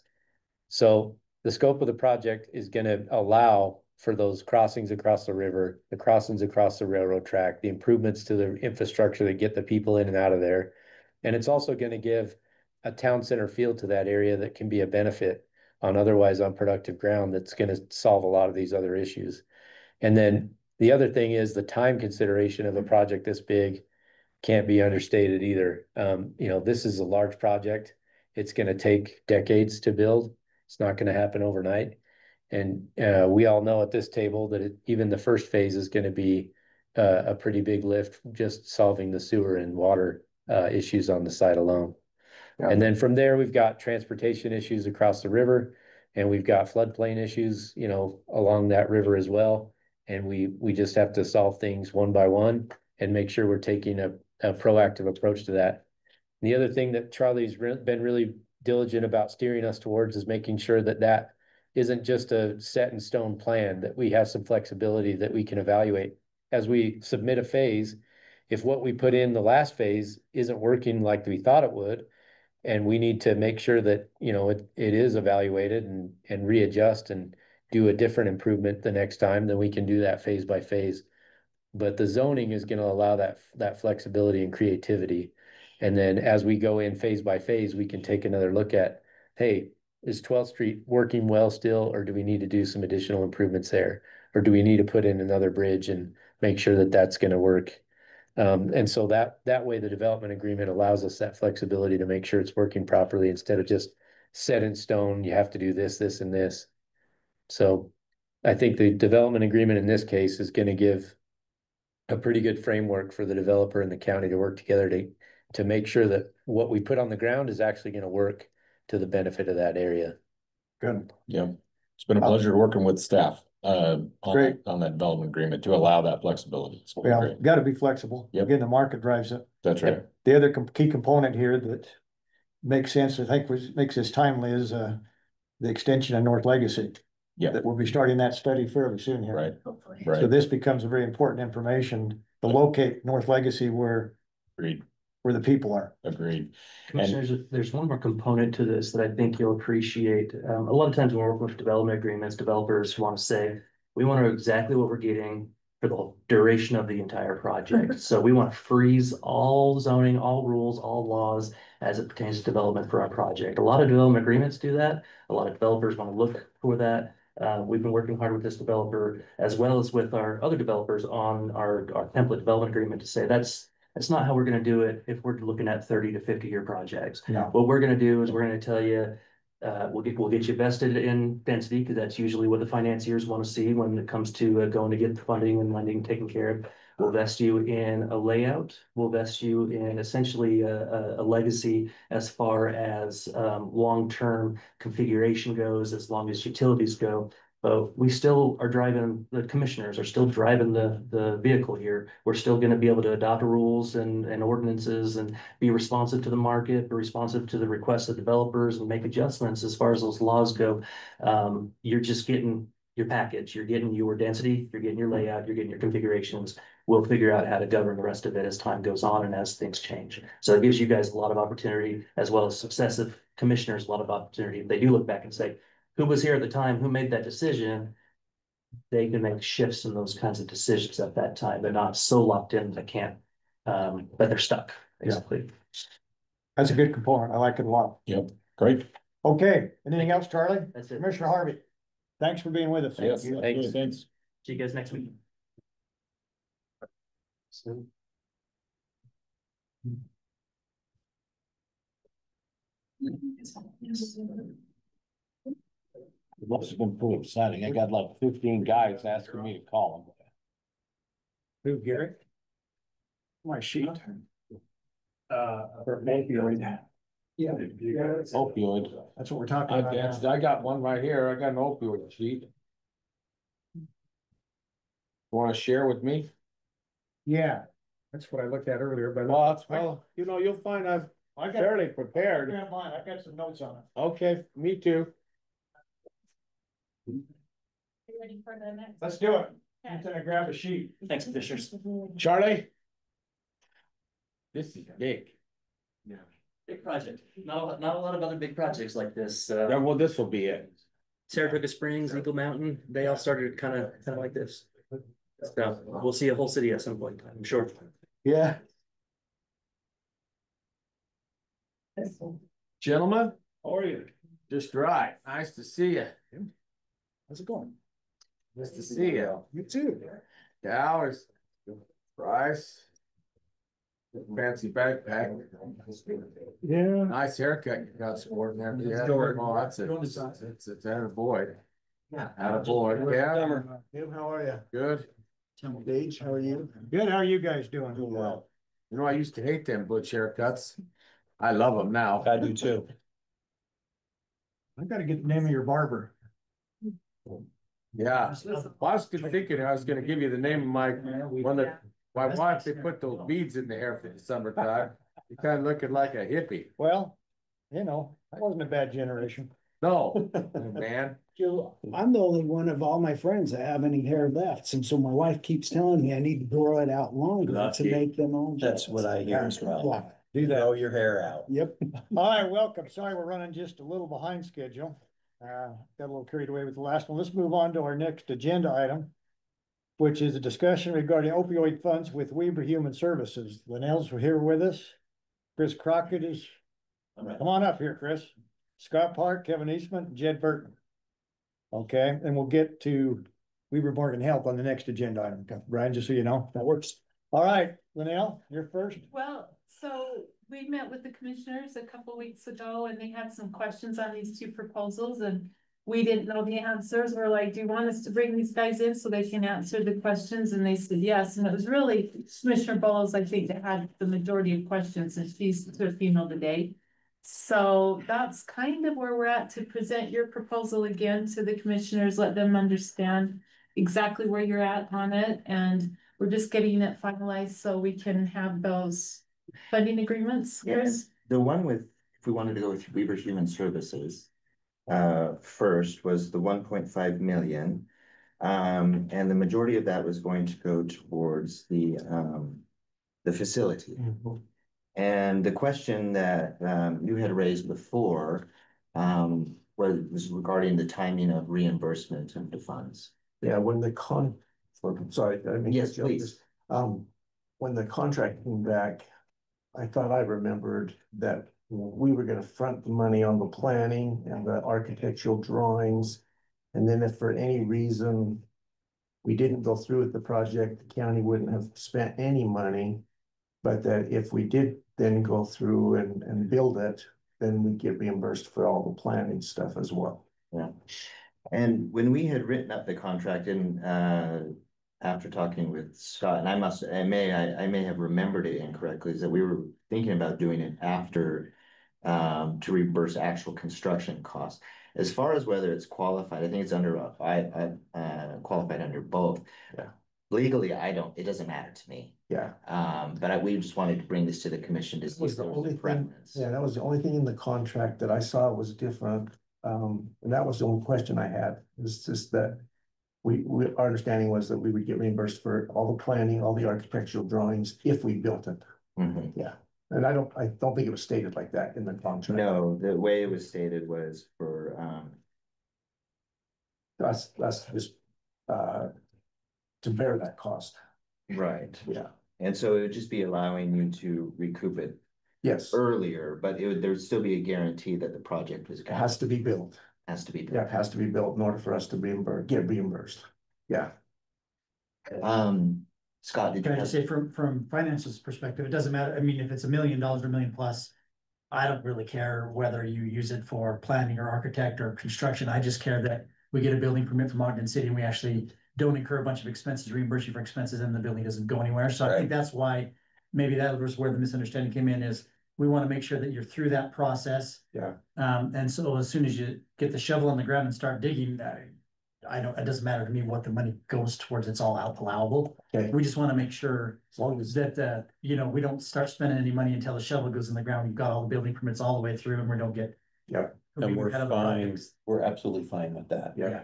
So the scope of the project is going to allow for those crossings across the river, the crossings across the railroad track, the improvements to the infrastructure that get the people in and out of there. And it's also going to give a town center feel to that area that can be a benefit on otherwise unproductive ground that's going to solve a lot of these other issues. And then the other thing is the time consideration of a project this big can't be understated either. This is a large project. It's going to take decades to build. It's not going to happen overnight. And we all know at this table that even the first phase is going to be a pretty big lift, just solving the sewer and water issues on the site alone. Yeah. And then from there, we've got transportation issues across the river, and we've got floodplain issues, along that river as well. And we just have to solve things one by one and make sure we're taking a proactive approach to that. And the other thing that Charlie's been really diligent about steering us towards is making sure that that isn't just a set in stone plan, that we have some flexibility that we can evaluate as we submit a phase. If what we put in the last phase isn't working like we thought it would, and we need to make sure that, it is evaluated and readjust and do a different improvement the next time, then we can do that phase by phase. But the zoning is going to allow that flexibility and creativity. And then as we go in phase by phase, we can take another look at, hey, is 12th Street working well still, or do we need to do some additional improvements there? Or do we need to put in another bridge and make sure that that's going to work? And so that way the development agreement allows us that flexibility to make sure it's working properly instead of just set in stone, you have to do this, this, and this. So I think the development agreement in this case is going to give a pretty good framework for the developer and the county to work together to make sure that what we put on the ground is actually going to work to the benefit of that area. Good. Yeah, it's been a pleasure working with staff Great. on that development agreement to allow that flexibility. It's Well, great. got to be flexible. Yep. Again, the market drives it. That's right. The other key component here that makes sense, I think, makes this timely is the extension of North Legacy. Yeah. That we'll be starting that study fairly soon here. Right. Hopefully. Right. So this becomes a very important information to locate North Legacy where Agreed. where the people are. Agreed. Commissioners, there's one more component to this that I think you'll appreciate. A lot of times when we're working with development agreements, developers want to say, we want to know exactly what we're getting for the duration of the entire project. So we want to freeze all zoning, all rules, all laws as it pertains to development for our project. A lot of development agreements do that. A lot of developers want to look for that. We've been working hard with this developer as well as with our other developers on our template development agreement to say that's not how we're going to do it if we're looking at 30 to 50-year projects. No. What we're going to do is we're going to tell you, we'll get you vested in density because that's usually what the financiers want to see when it comes to going to get the funding and lending taken care of. We'll vest you in a layout. We'll vest you in essentially a legacy as far as long-term configuration goes, as long as utilities go. But we still are driving, the commissioners are still driving the vehicle here. We're still going to be able to adopt rules and ordinances and be responsive to the market, be responsive to the requests of developers and make adjustments as far as those laws go. You're just getting your package. You're getting your density, you're getting your layout, you're getting your configurations. We'll figure out how to govern the rest of it as time goes on and as things change. So it gives you guys a lot of opportunity, as well as successive commissioners a lot of opportunity. If they do look back and say, who was here at the time, who made that decision, they can make shifts in those kinds of decisions at that time. They're not so locked in they can't, but they're stuck, basically. That's a good component. I like it a lot. Yep, great. Okay, anything else, Charlie? That's it. Commissioner Harvey, thanks for being with us. Yes, Thank you. thanks. Thanks. See you guys next week. It must have been pretty exciting. I got like 15 guys asking me to call Who, Gary? My sheet. For opioid. Yeah. them. Opioid. That's what we're talking about now. I got one right here. I got an opioid sheet. Want to share with me? Yeah, that's what I looked at earlier, but. Well, you know, you'll find I'm I got, fairly I prepared. got mine. I got some notes on it. Okay, me too. You ready for the next? Let's do it. I'm gonna grab a sheet. Thanks, commissioners. Charlie? This is big. Big project. Not a lot of other big projects like this. Yeah, well, this will be it. Saratoga Springs, Eagle Mountain, they all started kind of like this. So we'll see a whole city at some point, I'm sure. Yeah. Gentlemen, how are you? Just right. Nice to see you. How's it going? Nice to see you. You too. Hours. Bryce. Fancy backpack. Yeah. Nice haircut you got sporting there. Yeah. Oh, that's it. It's a boy. Yeah. Attaboy. Yeah. Tim, how are you? Good. Gage, how are you? Good. How are you guys doing? Well, you know, I used to hate them butch haircuts. I love them now. I do too. I gotta get the name of your barber. Yeah. Well, I was thinking I was gonna give you the name of my one that my wife, they put those beads in the hair for the summertime. You kind of looking like a hippie. Well, you know, I wasn't a bad generation. No, man. I'm the only one of all my friends that have any hair left, and so my wife keeps telling me I need to grow it out longer to Lucky. make them all. That's what I hear as well. Yeah. Do that. Grow your hair out. Yep. All right, welcome. Sorry, we're running just a little behind schedule. Got a little carried away with the last one. Let's move on to our next agenda item, which is a discussion regarding opioid funds with Weber Human Services. Linnell's here with us. Chris Crockett is, come on up here, Chris. Scott Park, Kevin Eastman, Jed Burton. Okay, and we'll get to Weber Morgan Health on the next agenda item. Brian, just so you know. That works. All right, Linnell, you're first. Well, so we met with the commissioners a couple weeks ago and they had some questions on these two proposals and we didn't know the answers. We're like, do you want us to bring these guys in so they can answer the questions? And they said yes. And it was really Commissioner Bowles, I think, that had the majority of questions and she's to a funeral today. So that's kind of where we're at to present your proposal again to the commissioners, let them understand exactly where you're at on it. And we're just getting it finalized so we can have those funding agreements. Yes, the one with, if we wanted to go with Weber Human Services, first was the 1.5 million. And the majority of that was going to go towards the facility. And the question that you had raised before was regarding the timing of reimbursement of the funds. Yeah, sorry, I mean. Yes, please. When the contract came back, I thought I remembered that we were gonna front the money on the planning and the architectural drawings. And then if for any reason we didn't go through with the project, the county wouldn't have spent any money. But that if we did then go through and build it, then we get reimbursed for all the planning stuff as well. Yeah. And when we had written up the contract and after talking with Scott, and I may have remembered it incorrectly, is that we were thinking about doing it after to reimburse actual construction costs. As far as whether it's qualified, I think it's under qualified under both. Yeah. Legally, it doesn't matter to me. Yeah. But we just wanted to bring this to the commission to see if there was a preference. Yeah, that was the only thing in the contract that I saw was different. And that was the only question I had. It's just that our understanding was that we would get reimbursed for all the planning, all the architectural drawings if we built it. Mm-hmm. Yeah. And I don't think it was stated like that in the contract. No, the way it was stated was for us just to bear that cost. right. Yeah. And so it would just be allowing you to recoup it Yes. earlier, but there would still be a guarantee that the project was It has to be built. has to be built. Yeah, it has to be built in order for us to get reimbursed. Yeah. Scott, did you Can I just have? say from finances perspective, it doesn't matter. I mean, if it's $1 million or $1 million plus, I don't really care whether you use it for planning or architect or construction. I just care that we get a building permit from Ogden City and we actually don't incur a bunch of expenses, reimburse you for expenses, and the building doesn't go anywhere. So I think that's why maybe that was where the misunderstanding came in, is we want to make sure that you're through that process. Yeah. And so as soon as you get the shovel in the ground and start digging, it doesn't matter to me what the money goes towards. It's all allowable. Okay. We just want to make sure As long as that, we don't start spending any money until the shovel goes in the ground. We've got all the building permits all the way through and we don't get. Yeah. And we're ahead of the fine, projects. we're absolutely fine with that. Yeah.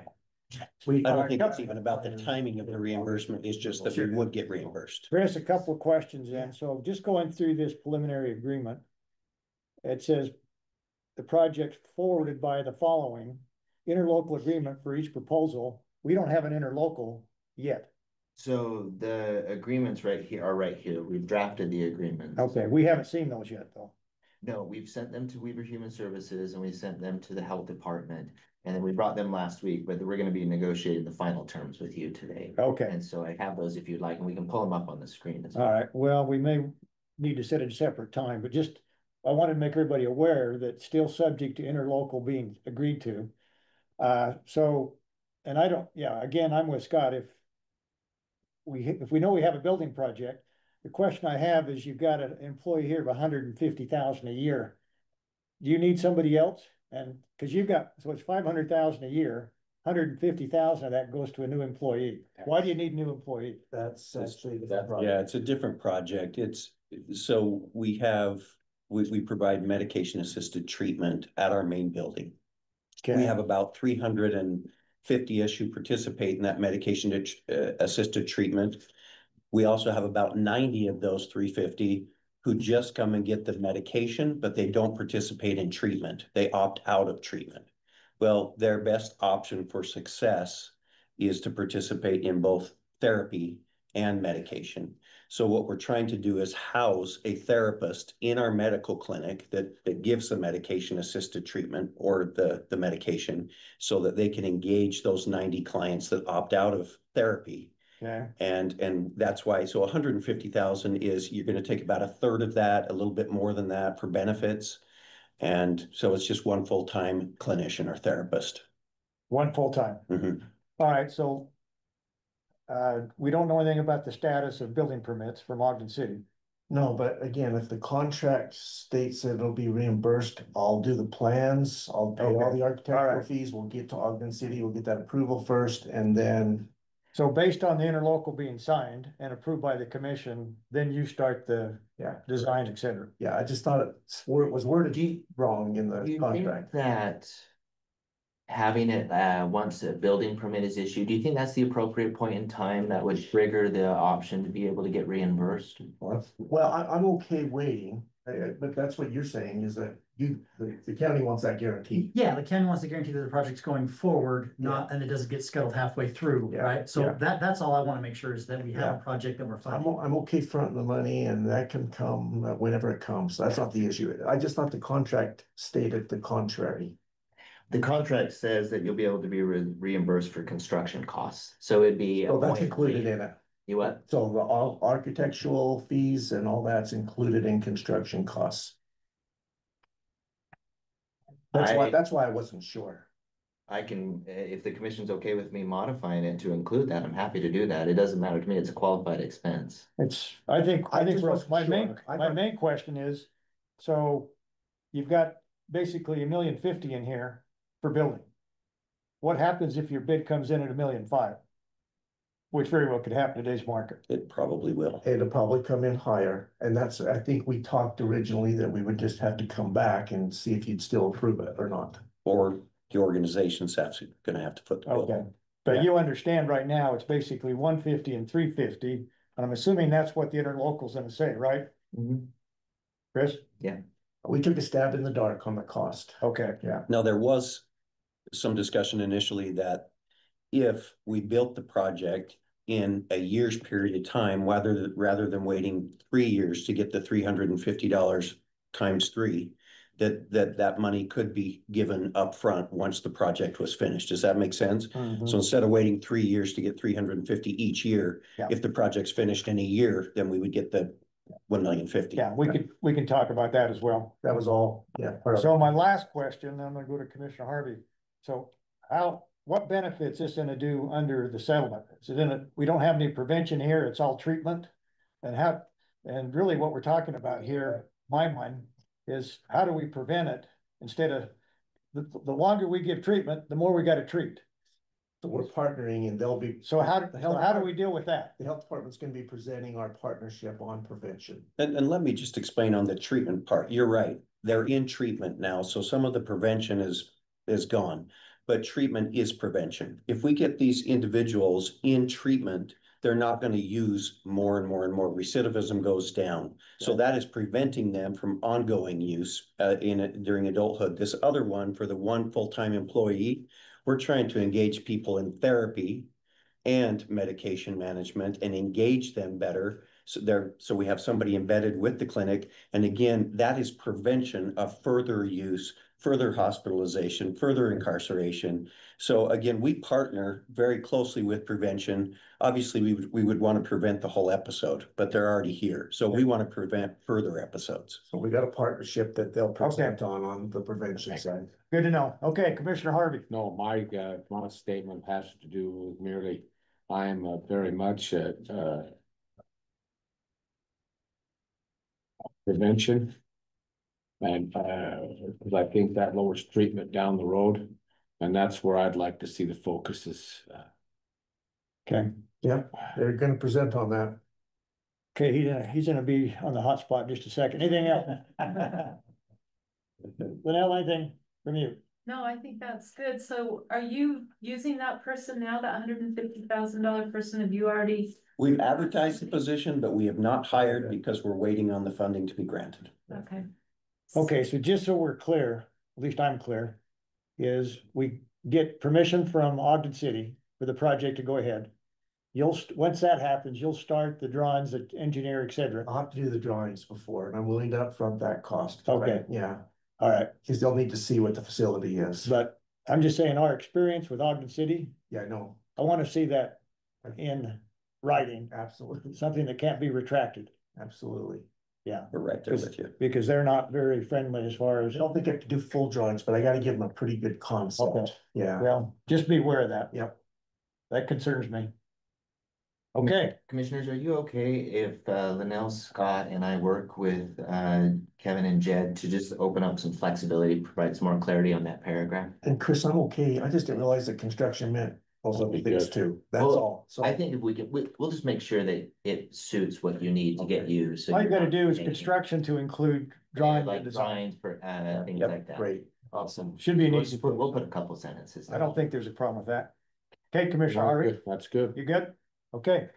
I All don't right, think it's even about the timing of the reimbursement, it's just that we would get reimbursed. Chris, a couple of questions then. So just going through this preliminary agreement. It says the project's forwarded by the following interlocal agreement for each proposal. We don't have an interlocal yet. So the agreements are right here. We've drafted the agreements. Okay, we haven't seen those yet though. No, we've sent them to Weaver Human Services and we sent them to the health department. And then we brought them last week, but we're gonna be negotiating the final terms with you today. Okay. And so I have those if you'd like, and we can pull them up on the screen as well. All right, well, we may need to set a separate time, but just, I wanted to make everybody aware that still subject to interlocal being agreed to. And I don't, again, I'm with Scott. If we know we have a building project, the question I have is you've got an employee here of $150,000 a year. Do you need somebody else? And because so it's $500,000 a year, $150,000 of that goes to a new employee. Why do you need a new employee? That's actually Yeah, it's a different project. We provide medication assisted treatment at our main building. Okay. We have about 350-ish who participate in that medication assisted treatment. We also have about 90 of those 350 who just come and get the medication, but they don't participate in treatment. They opt out of treatment. Well, their best option for success is to participate in both therapy and medication. So what we're trying to do is house a therapist in our medical clinic that gives the medication assisted treatment or the medication so that they can engage those 90 clients that opt out of therapy. Okay. And that's why, so 150,000 is, you're going to take about a third of that, a little bit more than that for benefits. And so it's just one full-time clinician or therapist. One full-time. Mm-hmm. All right, so we don't know anything about the status of building permits from Ogden City. No, but again, if the contract states that it'll be reimbursed, I'll do the plans, I'll pay all the architectural fees, we'll get to Ogden City, we'll get that approval first, and then. So based on the interlocal being signed and approved by the commission, then you start the design, et cetera. Yeah, I just thought it was worded wrong in the contract. That having it once a building permit is issued, do you think that's the appropriate point in time that would trigger the option to be able to get reimbursed? Well, I'm okay waiting. But that's what you're saying is that the county wants that guarantee. Yeah, the county wants to guarantee that the project's going forward, not, and it doesn't get scuttled halfway through, Yeah, right? So yeah. that's all I wanna make sure is that we have Yeah. a project that we're I'm, funding. I'm okay fronting the money and that can come whenever it comes. That's not the issue. I just thought the contract stated the contrary. The contract says that you'll be able to be reimbursed for construction costs, so it'd be. So that's included in it. You what? So the all architectural fees and all that's included in construction costs. That's why I wasn't sure. I can, if the commission's okay with me modifying it to include that, I'm happy to do that. It doesn't matter to me. It's a qualified expense. I think just wasn't my main, sure. my main question is, so you've got basically $1,050,000 in here for building. What happens if your bid comes in at $1,500,000? Which very well could happen in today's market. It probably will. It'll probably come in higher, and that's, I think we talked originally that we would just have to come back and see if you'd still approve it or not. Or the organization's actually gonna have to put the bill. Okay, but you understand right now, it's basically 150 and 350, and I'm assuming that's what the interlocal's gonna say, right? Chris? Yeah. We took a stab in the dark on the cost. Okay. Yeah. Now, there was some discussion initially that if we built the project in a year's period of time, rather than waiting 3 years to get the $350 times 3, that money could be given upfront once the project was finished. Does that make sense? So instead of waiting 3 years to get 350 each year, if the project's finished in a year, then we would get the 1,050,000. Yeah, we can talk about that as well. That was all, yeah. So my last question, I'm gonna go to Commissioner Harvey. So what benefits is this gonna do under the settlement? Is it we don't have any prevention here, it's all treatment? And really what we're talking about here, my mind, is how do we prevent it instead of, the longer we give treatment, the more we gotta treat. So we're partnering and they'll be. So how do we deal with that? The health department's gonna be presenting our partnership on prevention. And let me just explain on the treatment part. You're right. They're in treatment now, so some of the prevention is gone. But treatment is prevention. If we get these individuals in treatment, they're not going to use more and more and more. Recidivism goes down. So that is preventing them from ongoing use during adulthood. This other one, for the one full-time employee, we're trying to engage people in therapy and medication management and engage them better. So we have somebody embedded with the clinic. And again, that is prevention of further use, further hospitalization, further incarceration. So again, we partner very closely with prevention. Obviously, we would want to prevent the whole episode, but they're already here. So we want to prevent further episodes. So we got a partnership that they'll present on the prevention side. Good to know. Okay, Commissioner Harvey. No, my statement has to do with merely, I'm very much prevention. And because I think that lowers treatment down the road. And that's where I'd like to see the focus is. Okay. Yeah, they're gonna present on that. Okay, he's gonna be on the hot spot in just a second. Anything else? Linnell, anything from you? No, I think that's good. So are you using that person now, that $150,000 person? Have you already? We've advertised the position, but we have not hired because we're waiting on the funding to be granted. Okay. Okay, so just so we're clear, at least I'm clear, is we get permission from Ogden City for the project to go ahead. Once that happens, you'll start the drawings, the engineer, et cetera. I'll have to do the drawings before, and I'm willing to upfront that cost. Okay. Yeah, All right, because they'll need to see what the facility is. but I'm just saying our experience with Ogden City, Yeah, I know. I want to see that in writing, Absolutely, something that can't be retracted. absolutely. Yeah. We're right there with you. Because they're not very friendly as far as, I don't think I have to do full drawings, but I gotta give them a pretty good concept. Okay. Yeah, well, just be aware of that. Yep. That concerns me. Okay, Commissioners, are you okay if Linnell, Scott, and I work with Kevin and Jed to just open up some flexibility, provide some more clarity on that paragraph? and Chris, I'm okay. I just didn't realize that construction meant those other things too. That's Well, all. So I think if we can, we'll just make sure that it suits what you need to get you. So all you you're gotta not do is making- construction to include Yeah, drawing like and design. drawings for things Yep, like that. great. Awesome. Should be an We'll easy. we'll put a couple sentences. I don't think there's a problem with that. Okay, Commissioner Harvey, That's good. you good? Okay.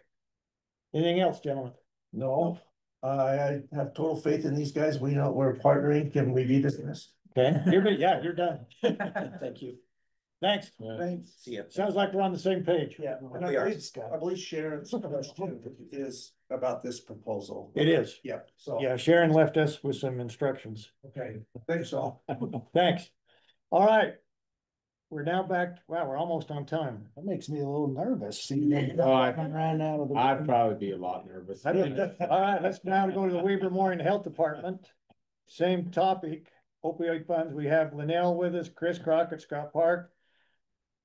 Anything else, gentlemen? No, I have total faith in these guys. We know we're partnering. Can we be dismissed? Okay, you're done. Thank you. Thanks. Thanks. See ya. Sounds like we're on the same page. Yeah, and I believe Sharon's question is about this proposal. It is. Yeah, so. Yeah, Sharon left us with some instructions. Okay, thanks all. Thanks. All right. We're now back, wow, we're almost on time. That makes me a little nervous. See, I'd probably be a lot nervous. All right, let's now go to the Weaver Memorial Health Department. Same topic, opioid funds. We have Linnell with us, Chris Crockett, Scott Park.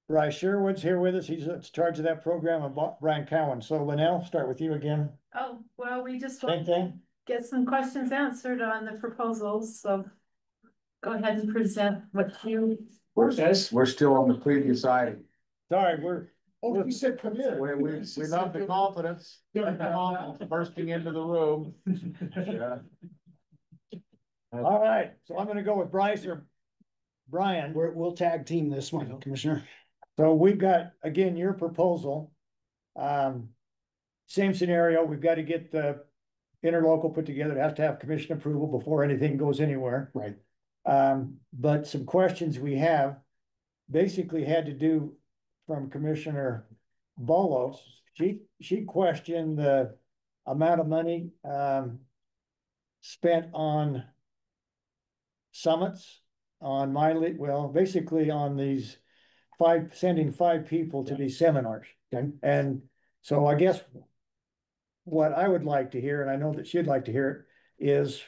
Bryce Sherwood's here with us. He's in charge of that program, and Brian Cowan. So Linnell, start with you again. Oh, well, we just Same want to thing. get some questions answered on the proposals, so go ahead and present what you. We're still on the previous item. Sorry, we're You said come in. We love the confidence. Bursting into the room. Yeah. all right. So I'm gonna go with Bryce or Brian. we'll tag team this one, Commissioner. So we've got, again, your proposal. Same scenario, we've got to get the interlocal put together. It has to have commission approval before anything goes anywhere. Right. But some questions we have basically had to do from Commissioner Bolos. She questioned the amount of money spent on summits, on basically on these sending 5 people to these seminars. Okay. And so I guess what I would like to hear, and I know that she'd like to hear it, is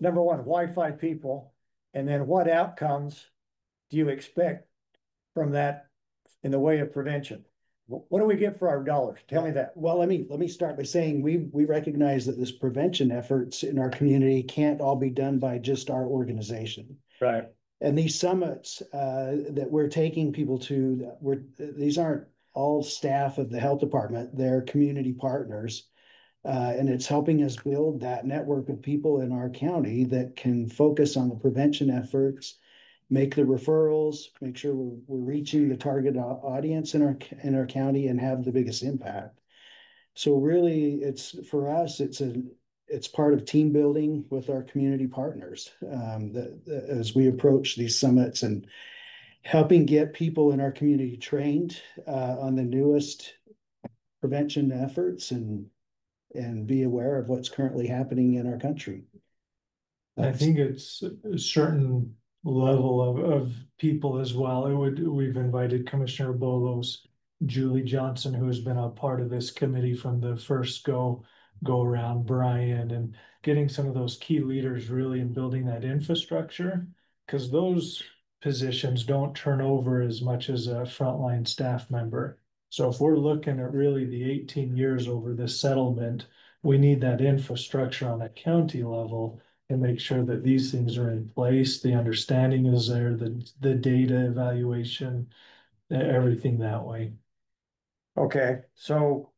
number one, why 5 people? And then what outcomes do you expect from that in the way of prevention? What do we get for our dollars? Tell me that. Well, let me start by saying we recognize that this prevention efforts in our community can't all be done by just our organization. Right. And these summits that we're taking people to, these aren't all staff of the health department, they're community partners. And it's helping us build that network of people in our county that can focus on the prevention efforts, make the referrals, make sure we're reaching the target audience in our county and have the biggest impact. So really, for us, it's part of team building with our community partners as we approach these summits and helping get people in our community trained on the newest prevention efforts and be aware of what's currently happening in our country. I think it's a certain level of people as well. We've invited Commissioner Bolos, Julie Johnson, who has been a part of this committee from the first go around, Brian, and getting some of those key leaders really in building that infrastructure, because those positions don't turn over as much as a frontline staff member. So if we're looking at really the 18 years over this settlement, we need that infrastructure on a county level and make sure that these things are in place, the understanding is there, the data evaluation, everything that way. Okay, so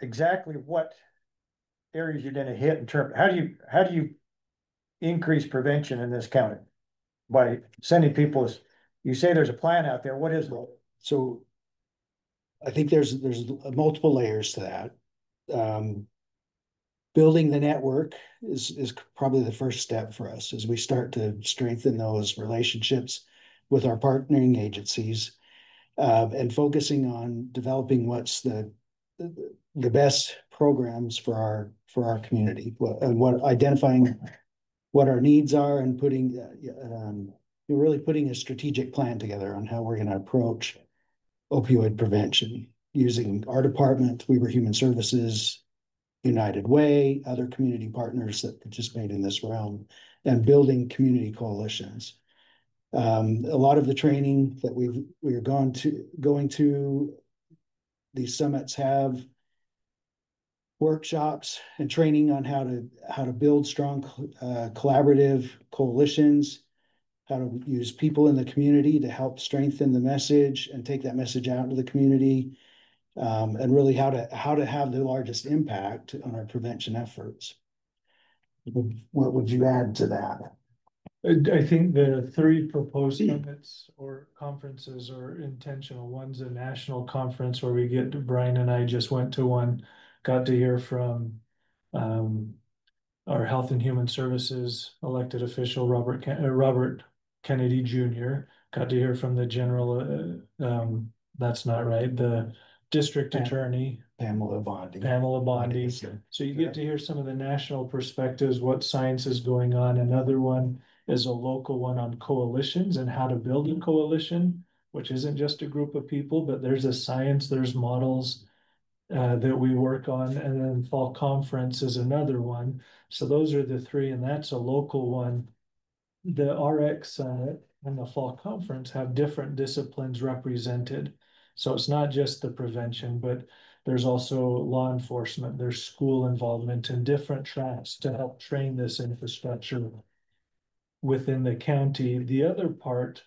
exactly what areas you're gonna hit in terms, how do you increase prevention in this county? By sending people, you say there's a plan out there, what is it? So I think there's multiple layers to that. Building the network is probably the first step for us as we start to strengthen those relationships with our partnering agencies, and focusing on developing what's the best programs for our community, and identifying what our needs are and really putting a strategic plan together on how we're going to approach opioid prevention using our department, Weaver Human Services, United Way, other community partners that participate in this realm, and building community coalitions. A lot of the training that we're going to these summits have workshops and training on how to build strong collaborative coalitions, how to use people in the community to help strengthen the message and take that message out into the community, and really how to have the largest impact on our prevention efforts. What would you add to that? I think the 3 proposed summits or conferences are intentional. One's a national conference where Brian and I just went to one, got to hear from Our Health and Human Services elected official, Robert Kennedy Jr. Got to hear from the general, that's not right, the district attorney. Pamela Bondi. So you get to hear some of the national perspectives, what science is going on. Another one is a local one on coalitions and how to build a coalition, which isn't just a group of people, but there's a science, there's models that we work on. And then fall conference is another one. So those are the three, and that's a local one. The RX Summit and the fall conference have different disciplines represented. So it's not just the prevention, but there's also law enforcement, there's school involvement and different tracks to help train this infrastructure within the county. The other part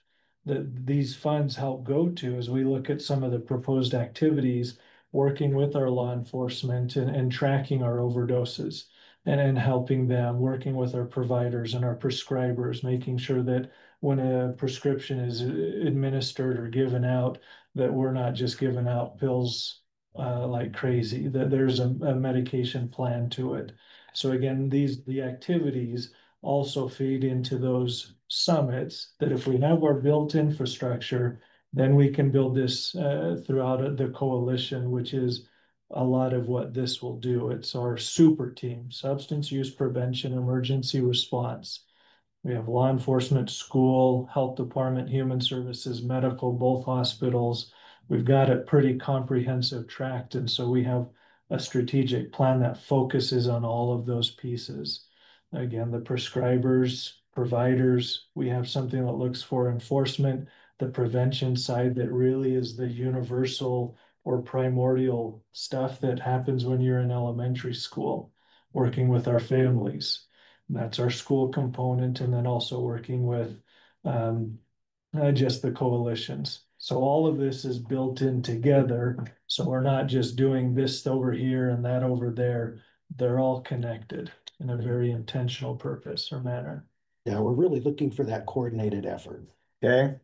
that these funds help go to is we look at some of the proposed activities, working with our law enforcement and tracking our overdoses and helping them, working with our providers and our prescribers, making sure that when a prescription is administered or given out, that we're not just giving out pills like crazy, that there's a medication plan to it. So again, the activities also feed into those summits, that if we have our built infrastructure, then we can build this throughout the coalition, which is a lot of what this will do. It's our super team, substance use prevention, emergency response. We have law enforcement, school, health department, human services, medical, both hospitals. We've got it pretty comprehensive tracked. And so we have a strategic plan that focuses on all of those pieces. Again, the prescribers, providers, we have something that looks for enforcement, the prevention side that really is the universal or primordial stuff that happens when you're in elementary school, working with our families. That's our school component, and then also working with just the coalitions. So all of this is built in together. So we're not just doing this over here and that over there. They're all connected in a very intentional purpose or manner. Yeah, we're really looking for that coordinated effort. Okay.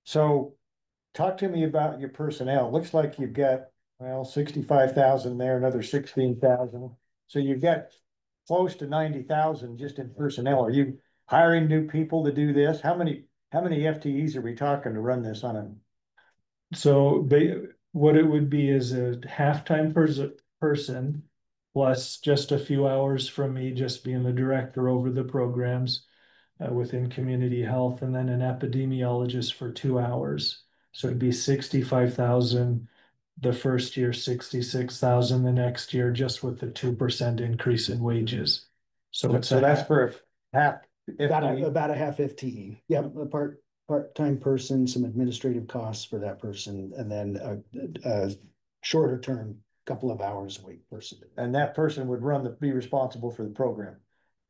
So talk to me about your personnel. It looks like you've got, well, 65,000 there, another 16,000. So you've got close to 90,000 just in personnel. Are you hiring new people to do this? How many FTEs are we talking to run this on a? So what it would be is a half-time person plus just a few hours from me just being the director over the programs within community health, and then an epidemiologist for 2 hours. So it'd be 65,000 the first year, 66,000 the next year, just with the 2% increase in wages. So that's for half. About a half FTE. Yep, a part-time person, some administrative costs for that person, and then a shorter term, couple of hours a week person. And that person would be responsible for the program.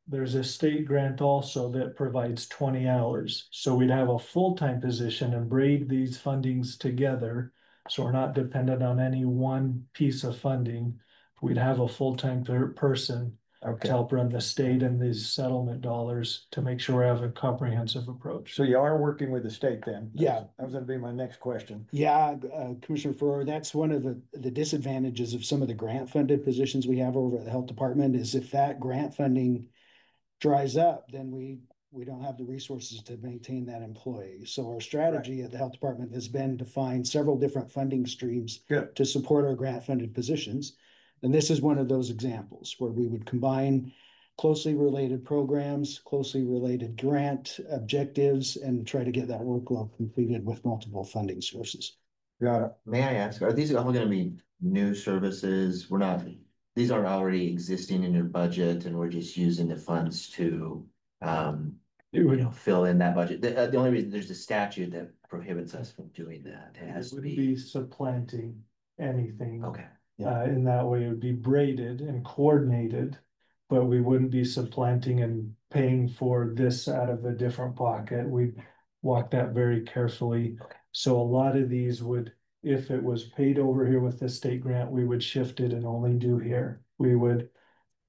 There's a state grant also that provides 20 hours. So we'd have a full-time position and braid these fundings together. So we're not dependent on any one piece of funding. We'd have a full-time person to help run the state and these settlement dollars to make sure we have a comprehensive approach. So you are working with the state then? Yeah. That was gonna be my next question. Yeah, Commissioner Farrar, that's one of the disadvantages of some of the grant funded positions we have over at the health department, is if that grant funding dries up, then we don't have the resources to maintain that employee. So our strategy at the health department has been to find several different funding streams to support our grant funded positions. And this is one of those examples where we would combine closely related programs, closely related grant objectives, and try to get that workload completed with multiple funding sources. Got it. May I ask, are these all gonna be new services? These are already existing in your budget and we're just using the funds to fill in that budget. The only reason there's a statute that prohibits us from doing that. It has to be supplanting anything. Okay. In that way, it would be braided and coordinated, but we wouldn't be supplanting and paying for this out of a different pocket. We walk that very carefully. Okay. So a lot of these would, if it was paid over here with the state grant, we would shift it and only do here. We would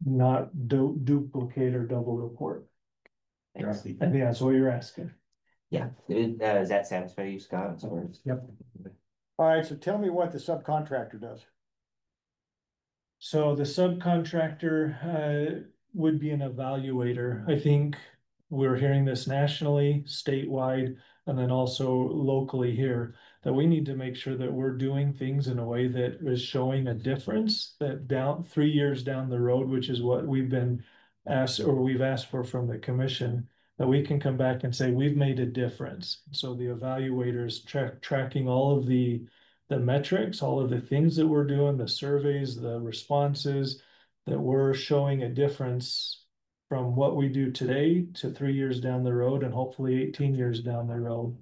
not duplicate or double report. Thanks. I think that's what you're asking. Yeah. Does that satisfy you, Scott? Yep. All right, so tell me what the subcontractor does. So the subcontractor would be an evaluator. I think we're hearing this nationally, statewide, and then also locally here, that we need to make sure that we're doing things in a way that is showing a difference, that down 3 years down the road, which is what we've been asked, or we've asked for from the commission, that we can come back and say, we've made a difference. So the evaluators tracking all of the metrics, all of the things that we're doing, the surveys, the responses, that we're showing a difference from what we do today to 3 years down the road and hopefully 18 years down the road.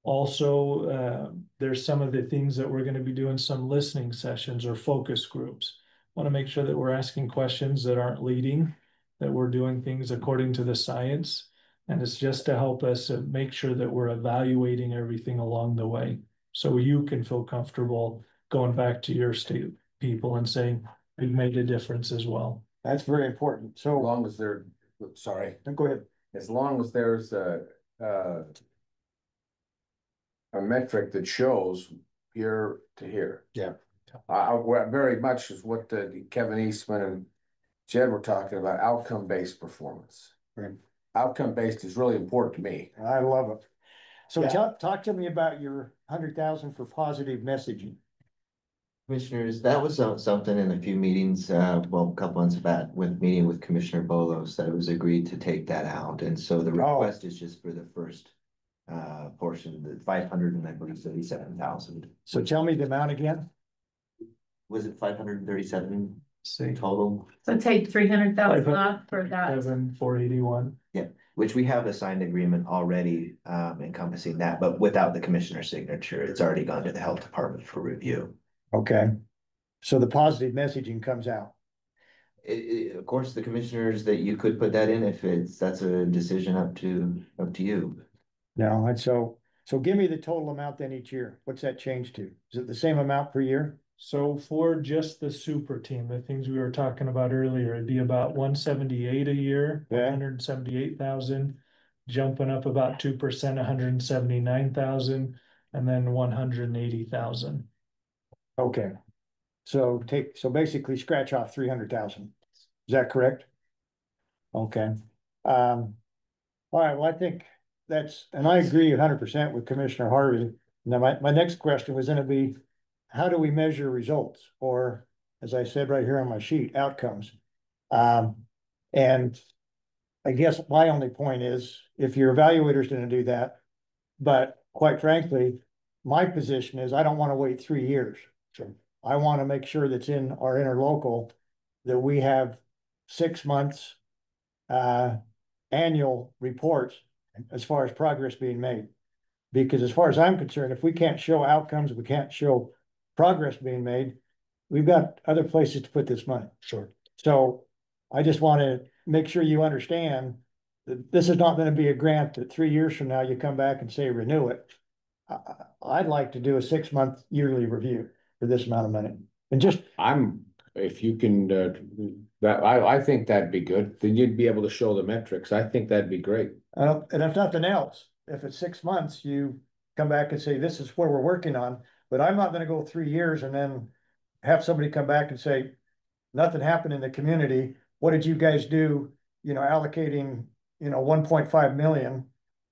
Also, there's some of the things that we're going to be doing, some listening sessions or focus groups. Want to make sure that we're asking questions that aren't leading, that we're doing things according to the science. And it's just to help us make sure that we're evaluating everything along the way. So you can feel comfortable going back to your state people and saying, we've made a difference as well. That's very important. As So, long as they're, sorry, go ahead. as long as there's a metric that shows here to here. Yeah. Very much is what Kevin Eastman and Jed were talking about, outcome-based performance. Right. Outcome-based is really important to me. I love it. So Yeah. talk to me about your 100,000 for positive messaging. Commissioners, that was something in a few meetings, well, a couple months back with meeting with Commissioner Bolos, that it was agreed to take that out. And so the request is just for the first portion, the 500 and I believe 37,000. So tell me the amount again. Was it 537 See, total? So take 300,000 off for that. 7,481. Yeah, which we have a signed agreement already encompassing that, but without the commissioner's signature, it's already gone to the health department for review. Okay. So the positive messaging comes out. Of course, the commissioners that you could put that in if that's a decision up to you. No, and so give me the total amount then each year. What's that change to? Is it the same amount per year? So for just the super team, the things we were talking about earlier, it'd be about 178 a year, Okay. 178,000, jumping up about 2%, 179,000, and then 180,000. Okay. So basically scratch off 300,000. Is that correct? Okay. All right, well, I think and I agree 100% with Commissioner Harvey. Now, my next question was going to be, how do we measure results? Or, as I said right here on my sheet, outcomes. And I guess my only point is, if your evaluator is going to do that, but quite frankly, my position is I don't want to wait 3 years. Sure. I want to make sure that's in our interlocal that we have 6 months annual reports as far as progress being made. Because as far as I'm concerned, if we can't show outcomes, we can't show progress being made, we've got other places to put this money. Sure. So I just want to make sure you understand that this is not going to be a grant that 3 years from now you come back and say renew it. I'd like to do a 6-month yearly review for this amount of money. And just If you can, I think that'd be good. Then you'd be able to show the metrics. I think that'd be great. and if nothing else, if it's 6 months, you come back and say, this is where we're working on, but I'm not gonna go 3 years and then have somebody come back and say, nothing happened in the community. What did you guys do? Allocating, 1.5 million,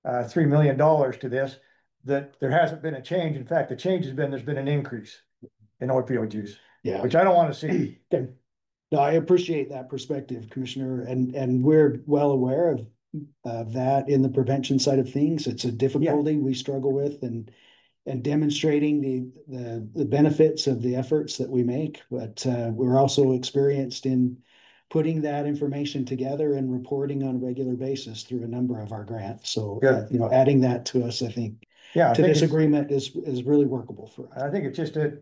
$3 million to this, that there hasn't been a change. In fact, the change has been, there's been an increase in opioid use. Yeah. Which I don't want to see. No, I appreciate that perspective, Commissioner, and we're well aware of that in the prevention side of things. It's a difficulty we struggle with and demonstrating the benefits of the efforts that we make, but we're also experienced in putting that information together and reporting on a regular basis through a number of our grants. So, adding that to us, I think, to this agreement is really workable for us. I think it's just a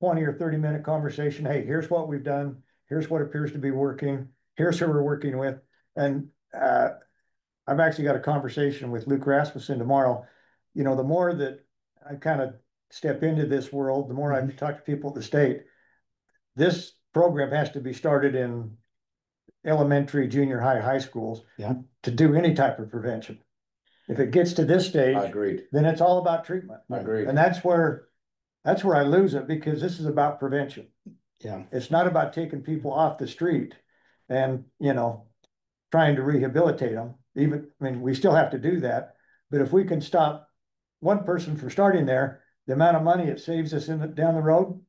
20 or 30-minute conversation. Hey, here's what we've done. Here's what appears to be working. Here's who we're working with. And I've actually got a conversation with Luke Rasmussen tomorrow. The more that I kind of step into this world, the more I talk to people at the state. This program has to be started in elementary, junior high, high schools to do any type of prevention. If it gets to this stage, Agreed. Then it's all about treatment. Agreed. And that's where I lose it, because this is about prevention. Yeah. It's not about taking people off the street and, trying to rehabilitate them. Even, I mean, we still have to do that, but if we can stop one person from starting there, the amount of money it saves us down the road,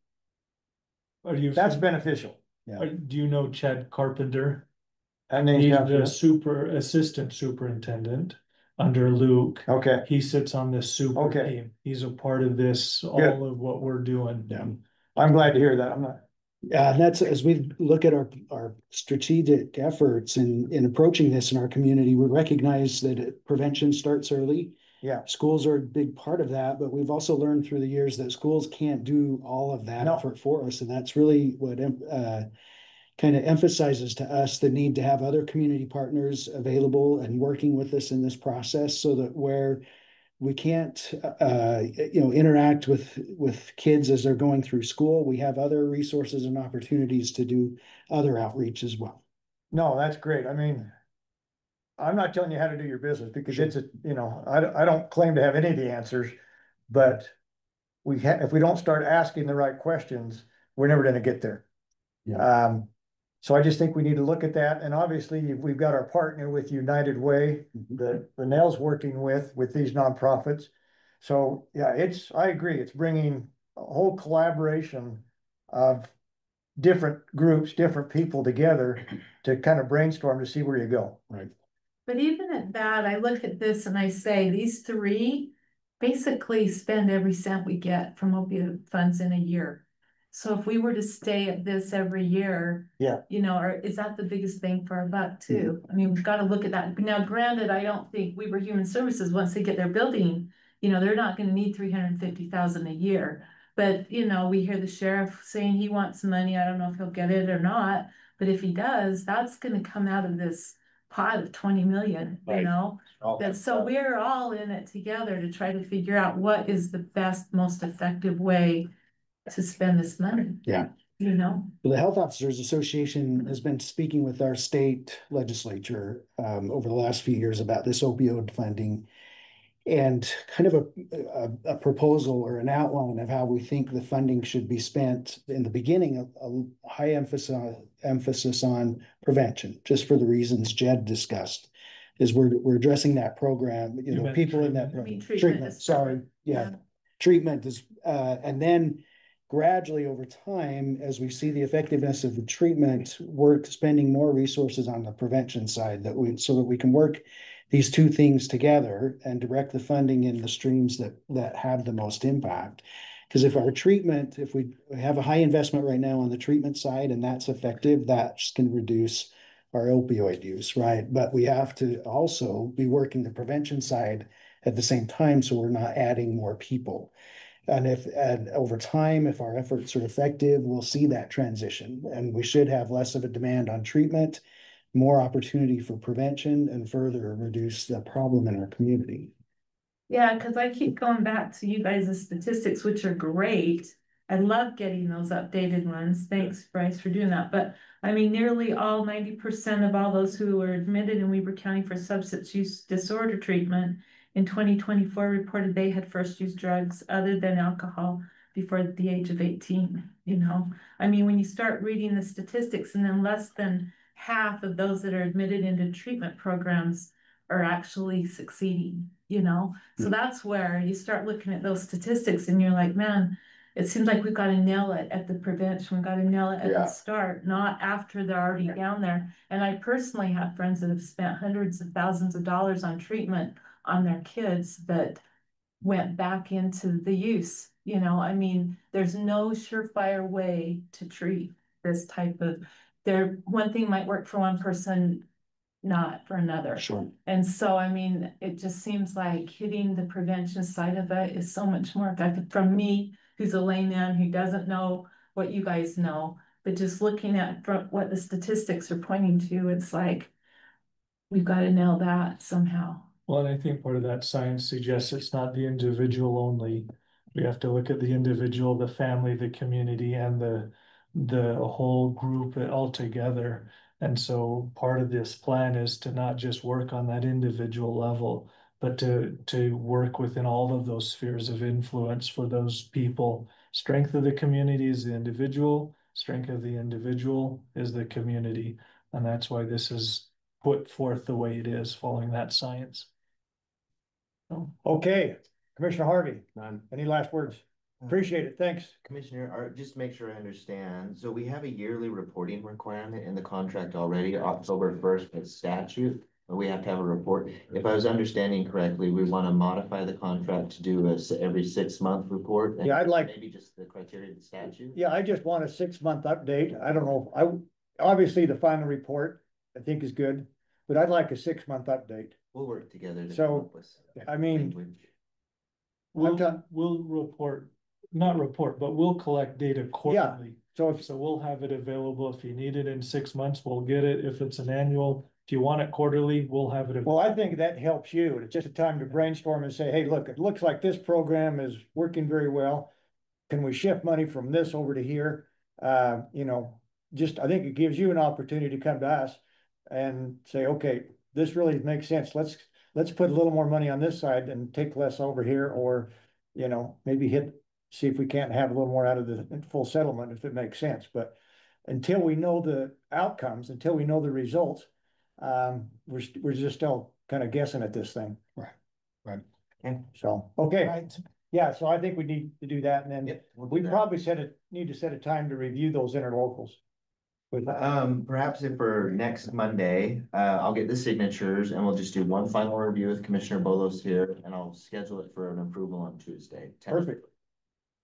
that's beneficial. Do you know Chad Carpenter? And then He's the assistant superintendent under Luke. Okay. He sits on this super team. He's a part of this, all of what we're doing. Yeah. I'm glad to hear that. I'm not. Yeah, and that's as we look at our strategic efforts in approaching this in our community, we recognize that prevention starts early. Yeah. Schools are a big part of that, but we've also learned through the years that schools can't do all of that for us. And that's really what kind of emphasizes to us the need to have other community partners available and working with us in this process, so that where we can't interact with kids as they're going through school, we have other resources and opportunities to do other outreach as well. No, that's great. I mean, I'm not telling you how to do your business, because it's I don't claim to have any of the answers, but if we don't start asking the right questions, we're never going to get there. Yeah. So I just think we need to look at that. And obviously we've got our partner with United Way that Linnell's working with these nonprofits. So yeah, I agree. It's bringing a whole collaboration of different groups, different people together to kind of brainstorm to see where you go. Right. But even at that, I look at this and I say, these three basically spend every cent we get from opioid funds in a year. So if we were to stay at this every year, is that the biggest bang for our buck too? I mean, we've got to look at that. Now, granted, I don't think Weber Human Services, once they get their building, they're not going to need 350,000 a year. But, we hear the sheriff saying he wants money. I don't know if he'll get it or not, but if he does, that's going to come out of this pot of 20 million, so we're all in it together to try to figure out what is the best, most effective way to spend this money. Yeah. Well, the Health Officers Association has been speaking with our state legislature over the last few years about this opioid funding, and kind of a proposal or an outline of how we think the funding should be spent. In the beginning, a high emphasis on prevention, just for the reasons Jed discussed, is we're addressing that program, people in that treatment. Sorry. Yeah. Treatment is, and then gradually over time, as we see the effectiveness of the treatment, we're spending more resources on the prevention side so that we can work these two things together and direct the funding in the streams that have the most impact. Because if we have a high investment right now on the treatment side and that's effective, that can reduce our opioid use, right? But we have to also be working the prevention side at the same time, so we're not adding more people. And over time, if our efforts are effective, we'll see that transition, and we should have less of a demand on treatment, more opportunity for prevention, and further reduce the problem in our community. Yeah, because I keep going back to you guys' statistics, which are great. I love getting those updated ones. Thanks, Bryce, for doing that. But I mean, nearly all 90% of all those who were admitted in Weber County for substance use disorder treatment in 2024 reported they had first used drugs other than alcohol before the age of 18. I mean, when you start reading the statistics, and then less than half of those that are admitted into treatment programs are actually succeeding, so that's where you start looking at those statistics and you're like, man, it seems like we've got to nail it at the prevention. We've got to nail it at the start, not after they're already down there. And I personally have friends that have spent hundreds of thousands of dollars on treatment on their kids that went back into the use. I mean, there's no surefire way to treat this type of, one thing might work for one person, not for another. Sure. And so, I mean, it just seems like hitting the prevention side of it is so much more effective from me, who's a layman who doesn't know what you guys know, but just looking at what the statistics are pointing to, it's like, we've got to nail that somehow. Well, and I think part of that science suggests it's not the individual only. We have to look at the individual, the family, the community, and the whole group all together. And so part of this plan is to not just work on that individual level, but to work within all of those spheres of influence for those people. Strength of the community is the individual, strength of the individual is the community. And that's why this is put forth the way it is, following that science. Okay, Commissioner Harvey, None. any last words? Appreciate it, thanks. Commissioner, just to make sure I understand, so we have a yearly reporting requirement in the contract already, October 1st by statute. But we have to have a report. If I was understanding correctly, we want to modify the contract to do every 6-month report. Yeah, I'd like. Maybe just the criteria of the statute. Yeah, I just want a 6-month update. I don't know. Obviously the final report I think is good, but I'd like a 6-month update. We'll work together to So, come up with. I mean, language. We'll report, not report, but we'll collect data quarterly. So we'll have it available. If you need it in 6 months, we'll get it. If it's an annual, if you want it quarterly, we'll have it. well, I think that helps you. It's just a time to brainstorm and say, hey, look, it looks like this program is working very well. Can we shift money from this over to here? You know, just, I think it gives you an opportunity to come to us and say, okay, this really makes sense. Let's put a little more money on this side and take less over here, or, you know, maybe see if we can't have a little more out of the full settlement, if it makes sense. But until we know the outcomes, until we know the results, we're just still kind of guessing at this thing. Right. Okay. So, okay. Right. Yeah, so I think we need to do that, and then Yep, we'll do we that. probably need to set a time to review those interlocals. Perhaps if for next Monday, I'll get the signatures and we'll just do one final review with Commissioner Bolos here, and I'll schedule it for an approval on Tuesday. Perfect.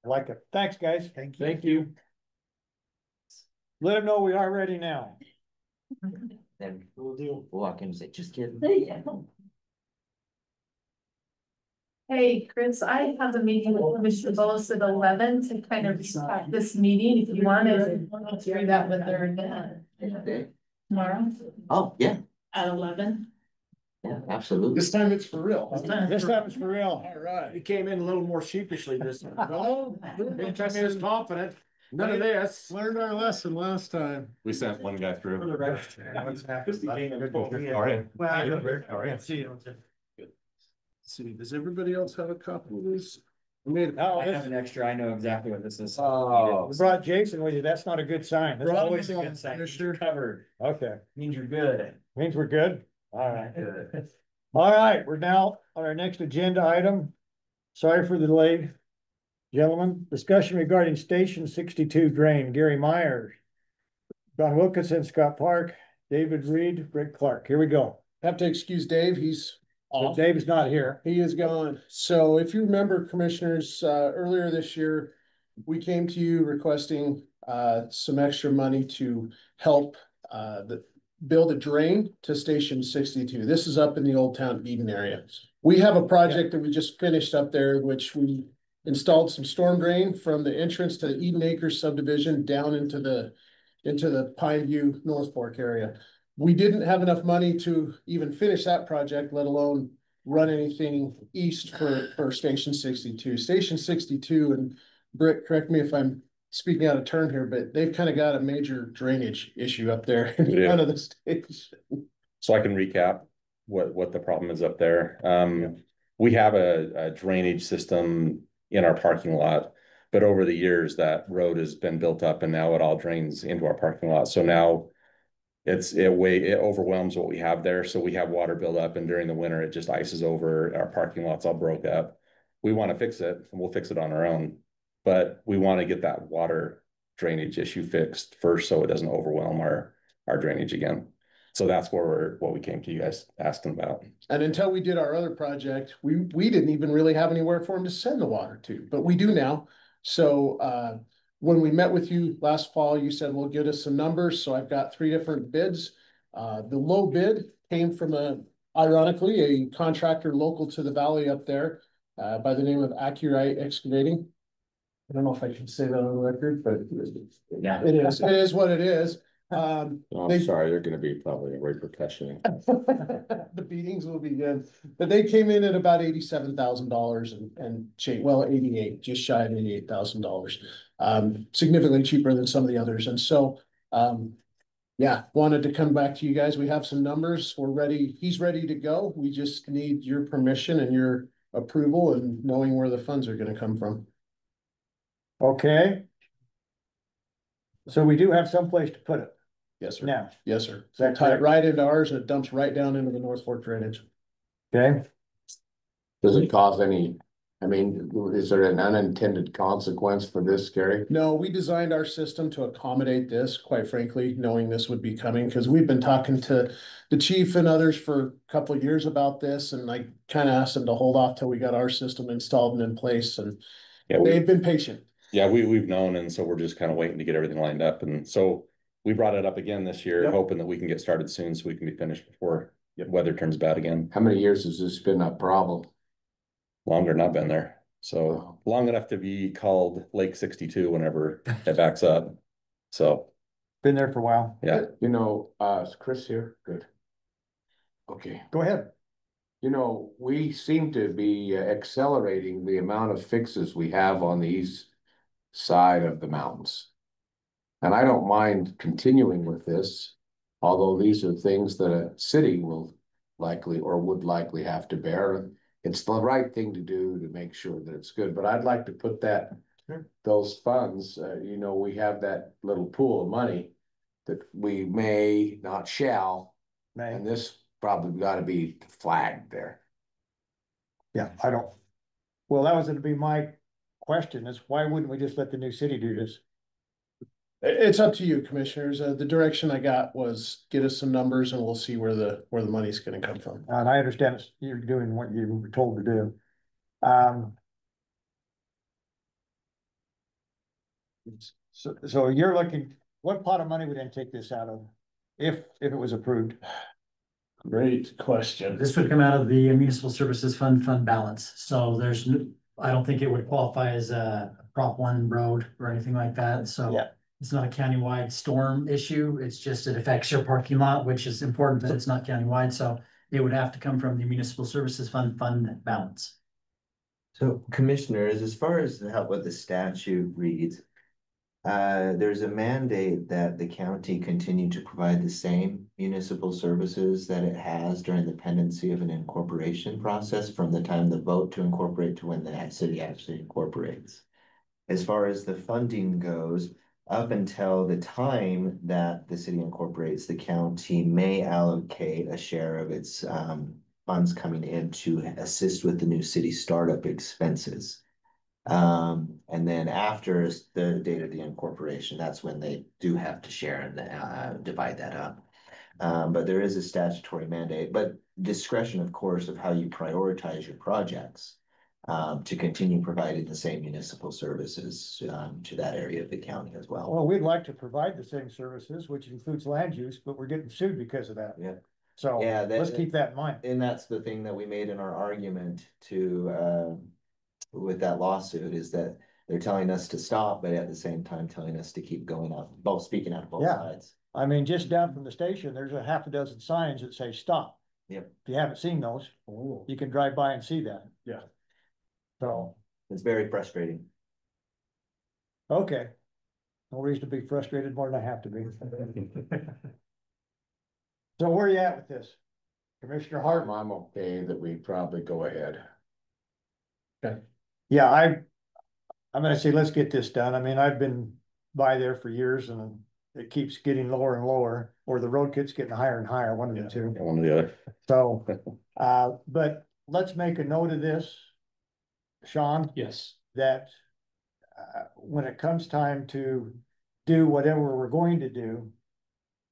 I like it. Thanks, guys. Thank you. Thank you. Let them know we are ready now. Then we'll walk in and say, just kidding. Hey, Chris, I have a meeting with Commissioner Bolos at 11 to kind of recap this meeting. If you wanted to do that with her tomorrow Oh, yeah, at 11. yeah, absolutely. This time it's for real. This time it's for real. All right. He came in a little more sheepishly this time. No, He came in as confident. None of this. learned our lesson last time. We sent one guy through. All right. See, does everybody else have a copy of this? I made Oh, an extra, I know exactly what this is. Oh. we brought Jason with you. That's not a good sign. That's always a good sign. Commissioner. Covered, Okay, means you're good. means we're good. All right. All right, we're now on our next agenda item. Sorry for the delay. Gentlemen, discussion regarding Station 62 drain, Gary Myers, John Wilkinson, Scott Park, David Reed, Rick Clark. Here we go. Have to excuse Dave, he's off. Dave is not here. He is gone. So if you remember, commissioners, earlier this year, we came to you requesting some extra money to help build a drain to Station 62. This is up in the Old Town Eden area. We have a project that we just finished up there, which we installed some storm drain from the entrance to the Eden Acres subdivision down into the Pine View North Fork area. We didn't have enough money to even finish that project, let alone run anything east for Station 62. Station 62, and Britt, correct me if I'm speaking out of turn here, but they've kind of got a major drainage issue up there in front of the station. So I can recap what the problem is up there. We have a drainage system in our parking lot, but over the years that road has been built up and now it all drains into our parking lot. So now it overwhelms what we have there. So we have water build up, and during the winter it just ices over. Our parking lot's all broke up. We want to fix it, and we'll fix it on our own, but we want to get that water drainage issue fixed first so it doesn't overwhelm our drainage again. So that's what we came to you guys asking about. And until we did our other project, we didn't even really have anywhere for them to send the water to, but we do now. So when we met with you last fall, you said, well, get us some numbers. So I've got 3 different bids. The low bid came from ironically, a contractor local to the valley up there by the name of Accurite Excavating. I don't know if I should say that on the record, but yeah, it is. It is what it is. I'm sorry, they're going to be probably a repercussion. The beatings will be good, but they came in at about $87,000 and change. Well, 88, just shy of $88,000. Significantly cheaper than some of the others, and so yeah, wanted to come back to you guys. We have some numbers. We're ready. He's ready to go. We just need your permission and your approval and knowing where the funds are going to come from. Okay. So we do have some place to put it Yes, sir. now, Yes, sir. Is that Tie it correct? right into ours and it dumps right down into the North Fork drainage. okay? Does it cause any, I mean, is there an unintended consequence for this, Gary? No, we designed our system to accommodate this, quite frankly, knowing this would be coming, because we've been talking to the chief and others for a couple of years about this, and I kind of asked them to hold off till we got our system installed and in place, and Yeah, they've been patient. yeah, we've known, and so we're just kind of waiting to get everything lined up, and so we brought it up again this year, Yep. hoping that we can get started soon so we can be finished before weather turns bad again. How many years has this been a problem? Longer than I've been there, so long enough to be called Lake 62 whenever it backs up. So Been there for a while. yeah, You know, is Chris here? Good. Okay. Go ahead. You know, we seem to be accelerating the amount of fixes we have on the east side of the mountains. And I don't mind continuing with this, although these are things that a city will likely or would likely have to bear. It's the right thing to do to make sure that it's good, but I'd like to put that, those funds, you know, we have that little pool of money that we may, not shall, and this probably got to be flagged there. Yeah, I don't. Well, that was gonna be my question is why wouldn't we just let the new city do this? It's up to you, commissioners. The direction I got was get us some numbers and we'll see where the money's gonna come from. And I understand you're doing what you were told to do. So you're looking, what pot of money would then take this out of? If it was approved? Great question. This would come out of the municipal services fund balance, so there's, I don't think it would qualify as a Prop 1 road or anything like that, so. Yeah. It's not a countywide storm issue, it's just it affects your parking lot, which is important that it's not countywide, so it would have to come from the municipal services fund balance. So commissioners, as far as what the statute reads, there's a mandate that the county continue to provide the same municipal services that it has during the pendency of an incorporation process from the time the vote to incorporate to when the city actually incorporates. As far as the funding goes, up until the time that the city incorporates, the county may allocate a share of its funds coming in to assist with the new city startup expenses. And then after the date of the incorporation, that's when they do have to share and divide that up. But there is a statutory mandate, but discretion, of course, of how you prioritize your projects to continue providing the same municipal services to that area of the county as well. Well, we'd like to provide the same services, which includes land use, but we're getting sued because of that. Yeah. So Yeah, let's keep that in mind. And that's the thing that we made in our argument to with that lawsuit is that they're telling us to stop, but at the same time telling us to keep going up, both speaking out of both sides. I mean, just down from the station, there's a half a dozen signs that say stop. Yep. If you haven't seen those, you can drive by and see that. Yeah. So, it's very frustrating. okay. No reason to be frustrated more than I have to be. So where are you at with this? Commissioner Hart? I'm okay that we probably go ahead. Okay. Yeah, I'm gonna say, let's get this done. I mean, I've been by there for years and it keeps getting lower and lower, or the road keeps getting higher and higher, one of the two. one or the other. So, but let's make a note of this, Sean, Yes. that when it comes time to do whatever we're going to do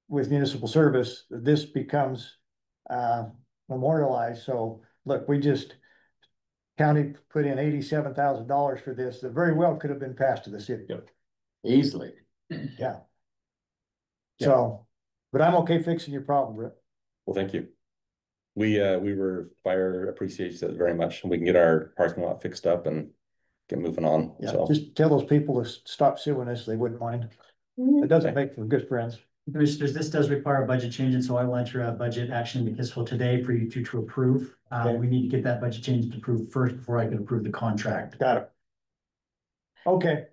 with municipal service, this becomes memorialized. So look, we just county put in $87,000 for this that very well could have been passed to the city. Easily. Yeah. So, but I'm okay fixing your problem, Rick. Well, thank you. We were fire appreciates that very much, and we can get our parking lot fixed up and get moving on. Yeah, So just tell those people to stop suing us. They wouldn't mind. It doesn't make them good friends. Commissioners, this does require a budget change, and so I will enter a budget action municipal today for you to approve. We need to get that budget change approved first before I can approve the contract. Got it. Okay.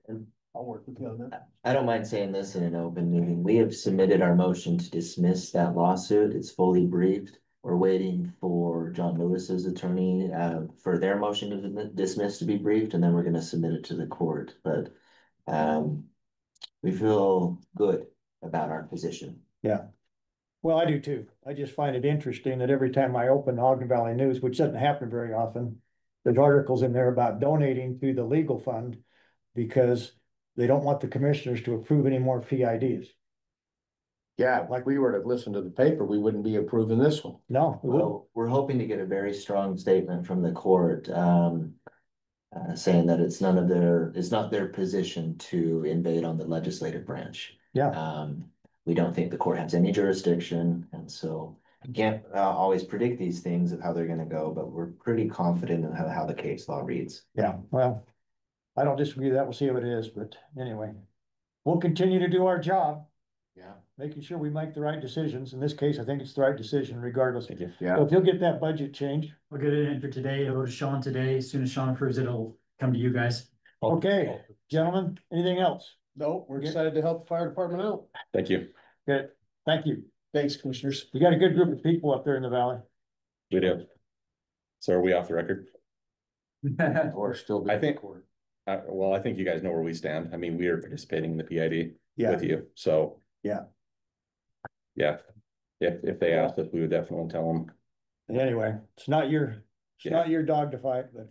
I'll work with you on that. I don't mind saying this in an open meeting. We have submitted our motion to dismiss that lawsuit. It's fully briefed. We're waiting for John Lewis's attorney for their motion to dismiss to be briefed, and then we're going to submit it to the court. But we feel good about our position. Yeah. Well, I do too. I just find it interesting that every time I open Ogden Valley News, which doesn't happen very often, there's articles in there about donating to the legal fund because they don't want the commissioners to approve any more PIDs. Yeah, like we were to listen to the paper, we wouldn't be approving this one. No, it wouldn't. Well, we're hoping to get a very strong statement from the court, saying that it's not their position to invade on the legislative branch. Yeah. We don't think the court has any jurisdiction, and so I can't always predict these things of how they're gonna go, but we're pretty confident in how the case law reads. Yeah, well, I don't disagree with that. We'll see how it is, but anyway, we'll continue to do our job. Yeah. Making sure we make the right decisions. In this case, I think it's the right decision regardless. Thank you. Yeah. So if you'll get that budget change. We'll get it in for today. It'll go to Sean today. As soon as Sean approves it, it'll come to you guys. Okay, gentlemen, anything else? No, we're excited to help the fire department out. Thank you. Good, thank you. Thanks, commissioners. You got a good group of people up there in the valley. We do. So are we off the record? Or still. I think well, I think you guys know where we stand. I mean, we are participating in the PID with you, so. Yeah. Yeah, if they asked us, we would definitely tell them. Anyway, it's not your dog to fight, but.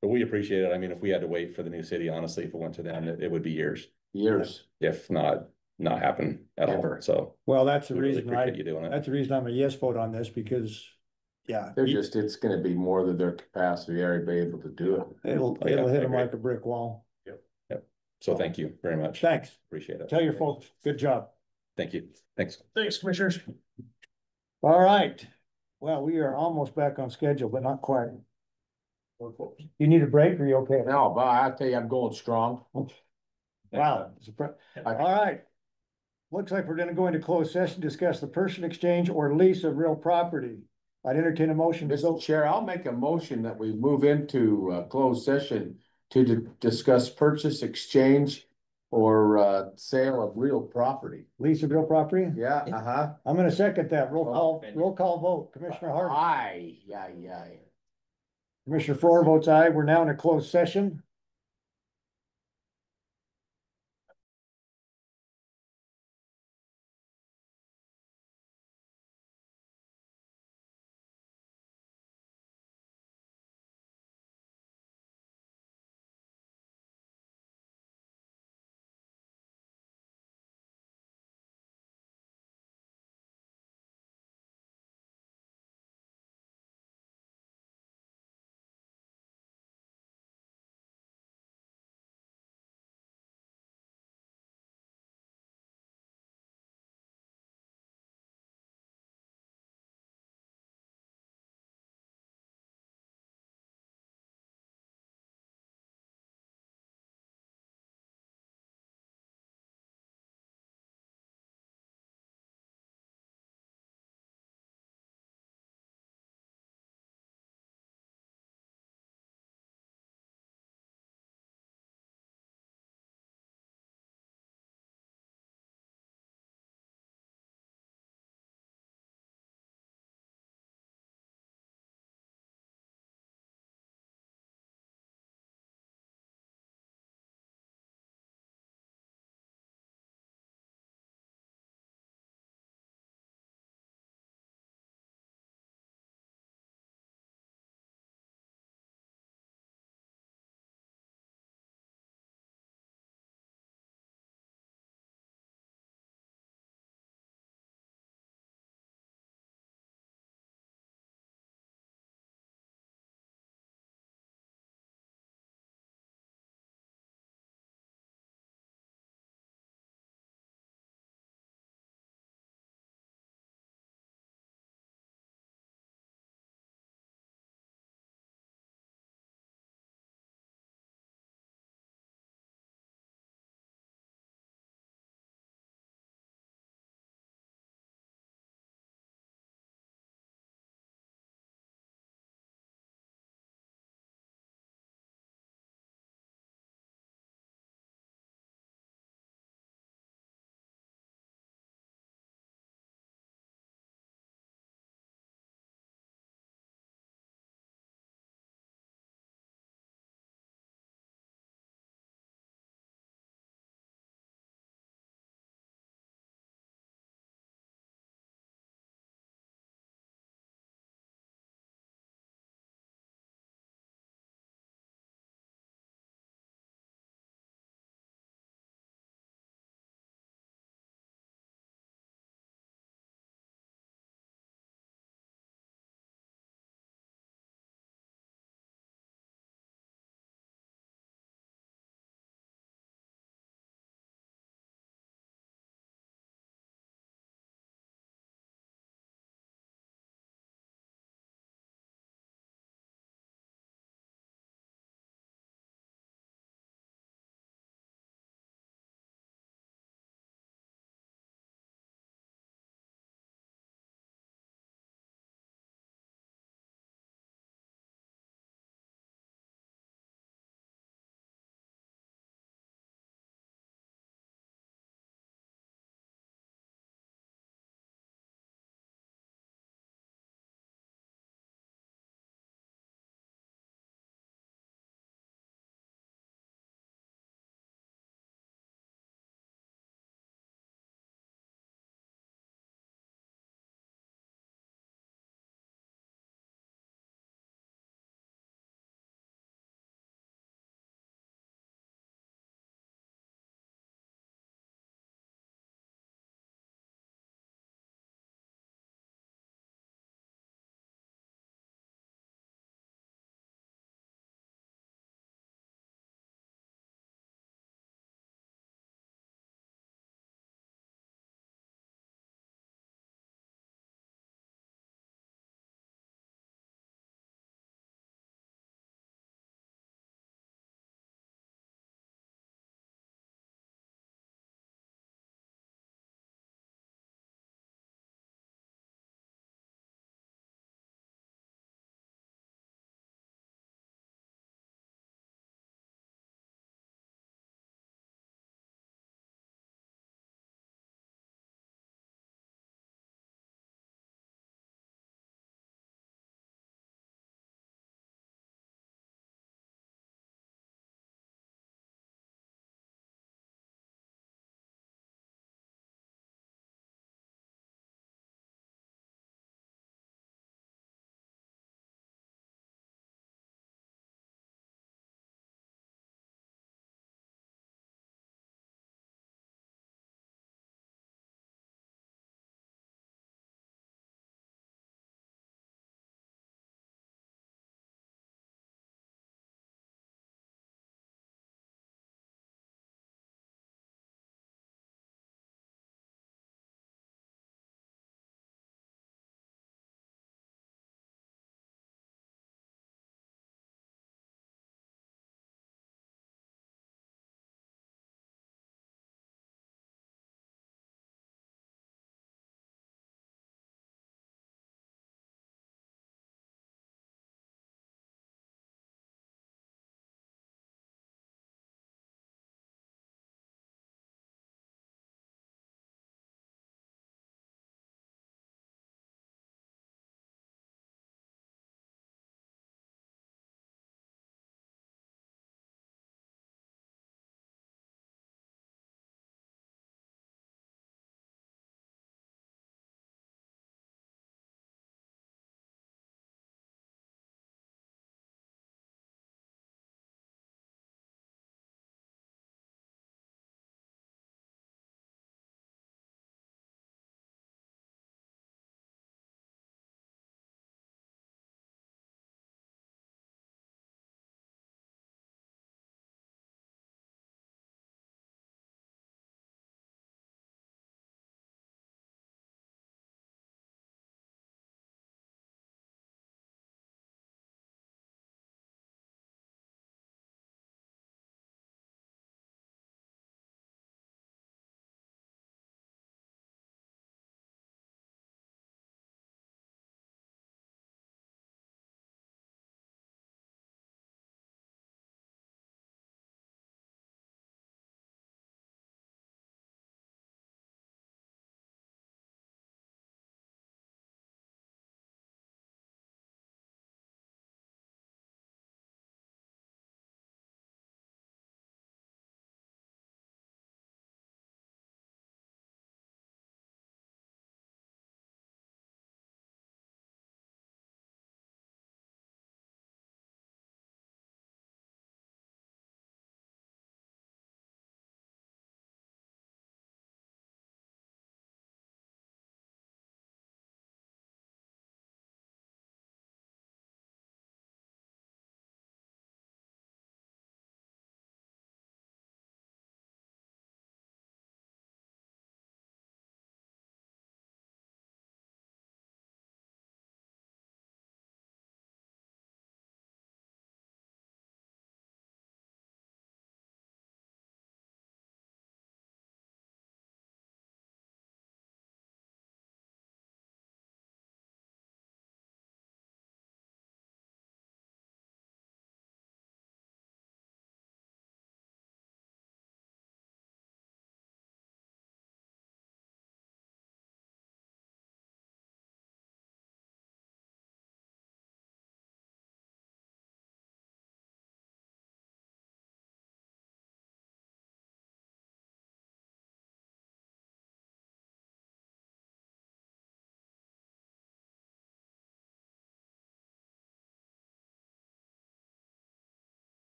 But we appreciate it. I mean, if we had to wait for the new city, honestly, if it went to them, it would be years, if not happen at all, so. Well, that's the we really reason appreciate you doing it. that's the reason I'm a yes vote on this because, yeah. It's gonna be more than their capacity, they're able to do it. It'll Oh, yeah, hit I them agree. like a brick wall. So thank you very much. Thanks. Appreciate it. Tell your folks, good job. Thank you. Thanks. Thanks, commissioners. All right. Well, we are almost back on schedule, but not quite. You need a break or you okay? No, but I tell you, I'm going strong. Wow. All right. Looks like we're gonna go into closed session, discuss the person exchange or lease of real property. I'd entertain a motion to go. Mr. Chair, I'll make a motion that we move into closed session to discuss purchase, exchange, or sale of real property. Lease of real property? Yeah, I'm gonna second that. Roll call vote. Commissioner Hart. Aye, aye, aye. Commissioner Floor votes aye. We're now in a closed session.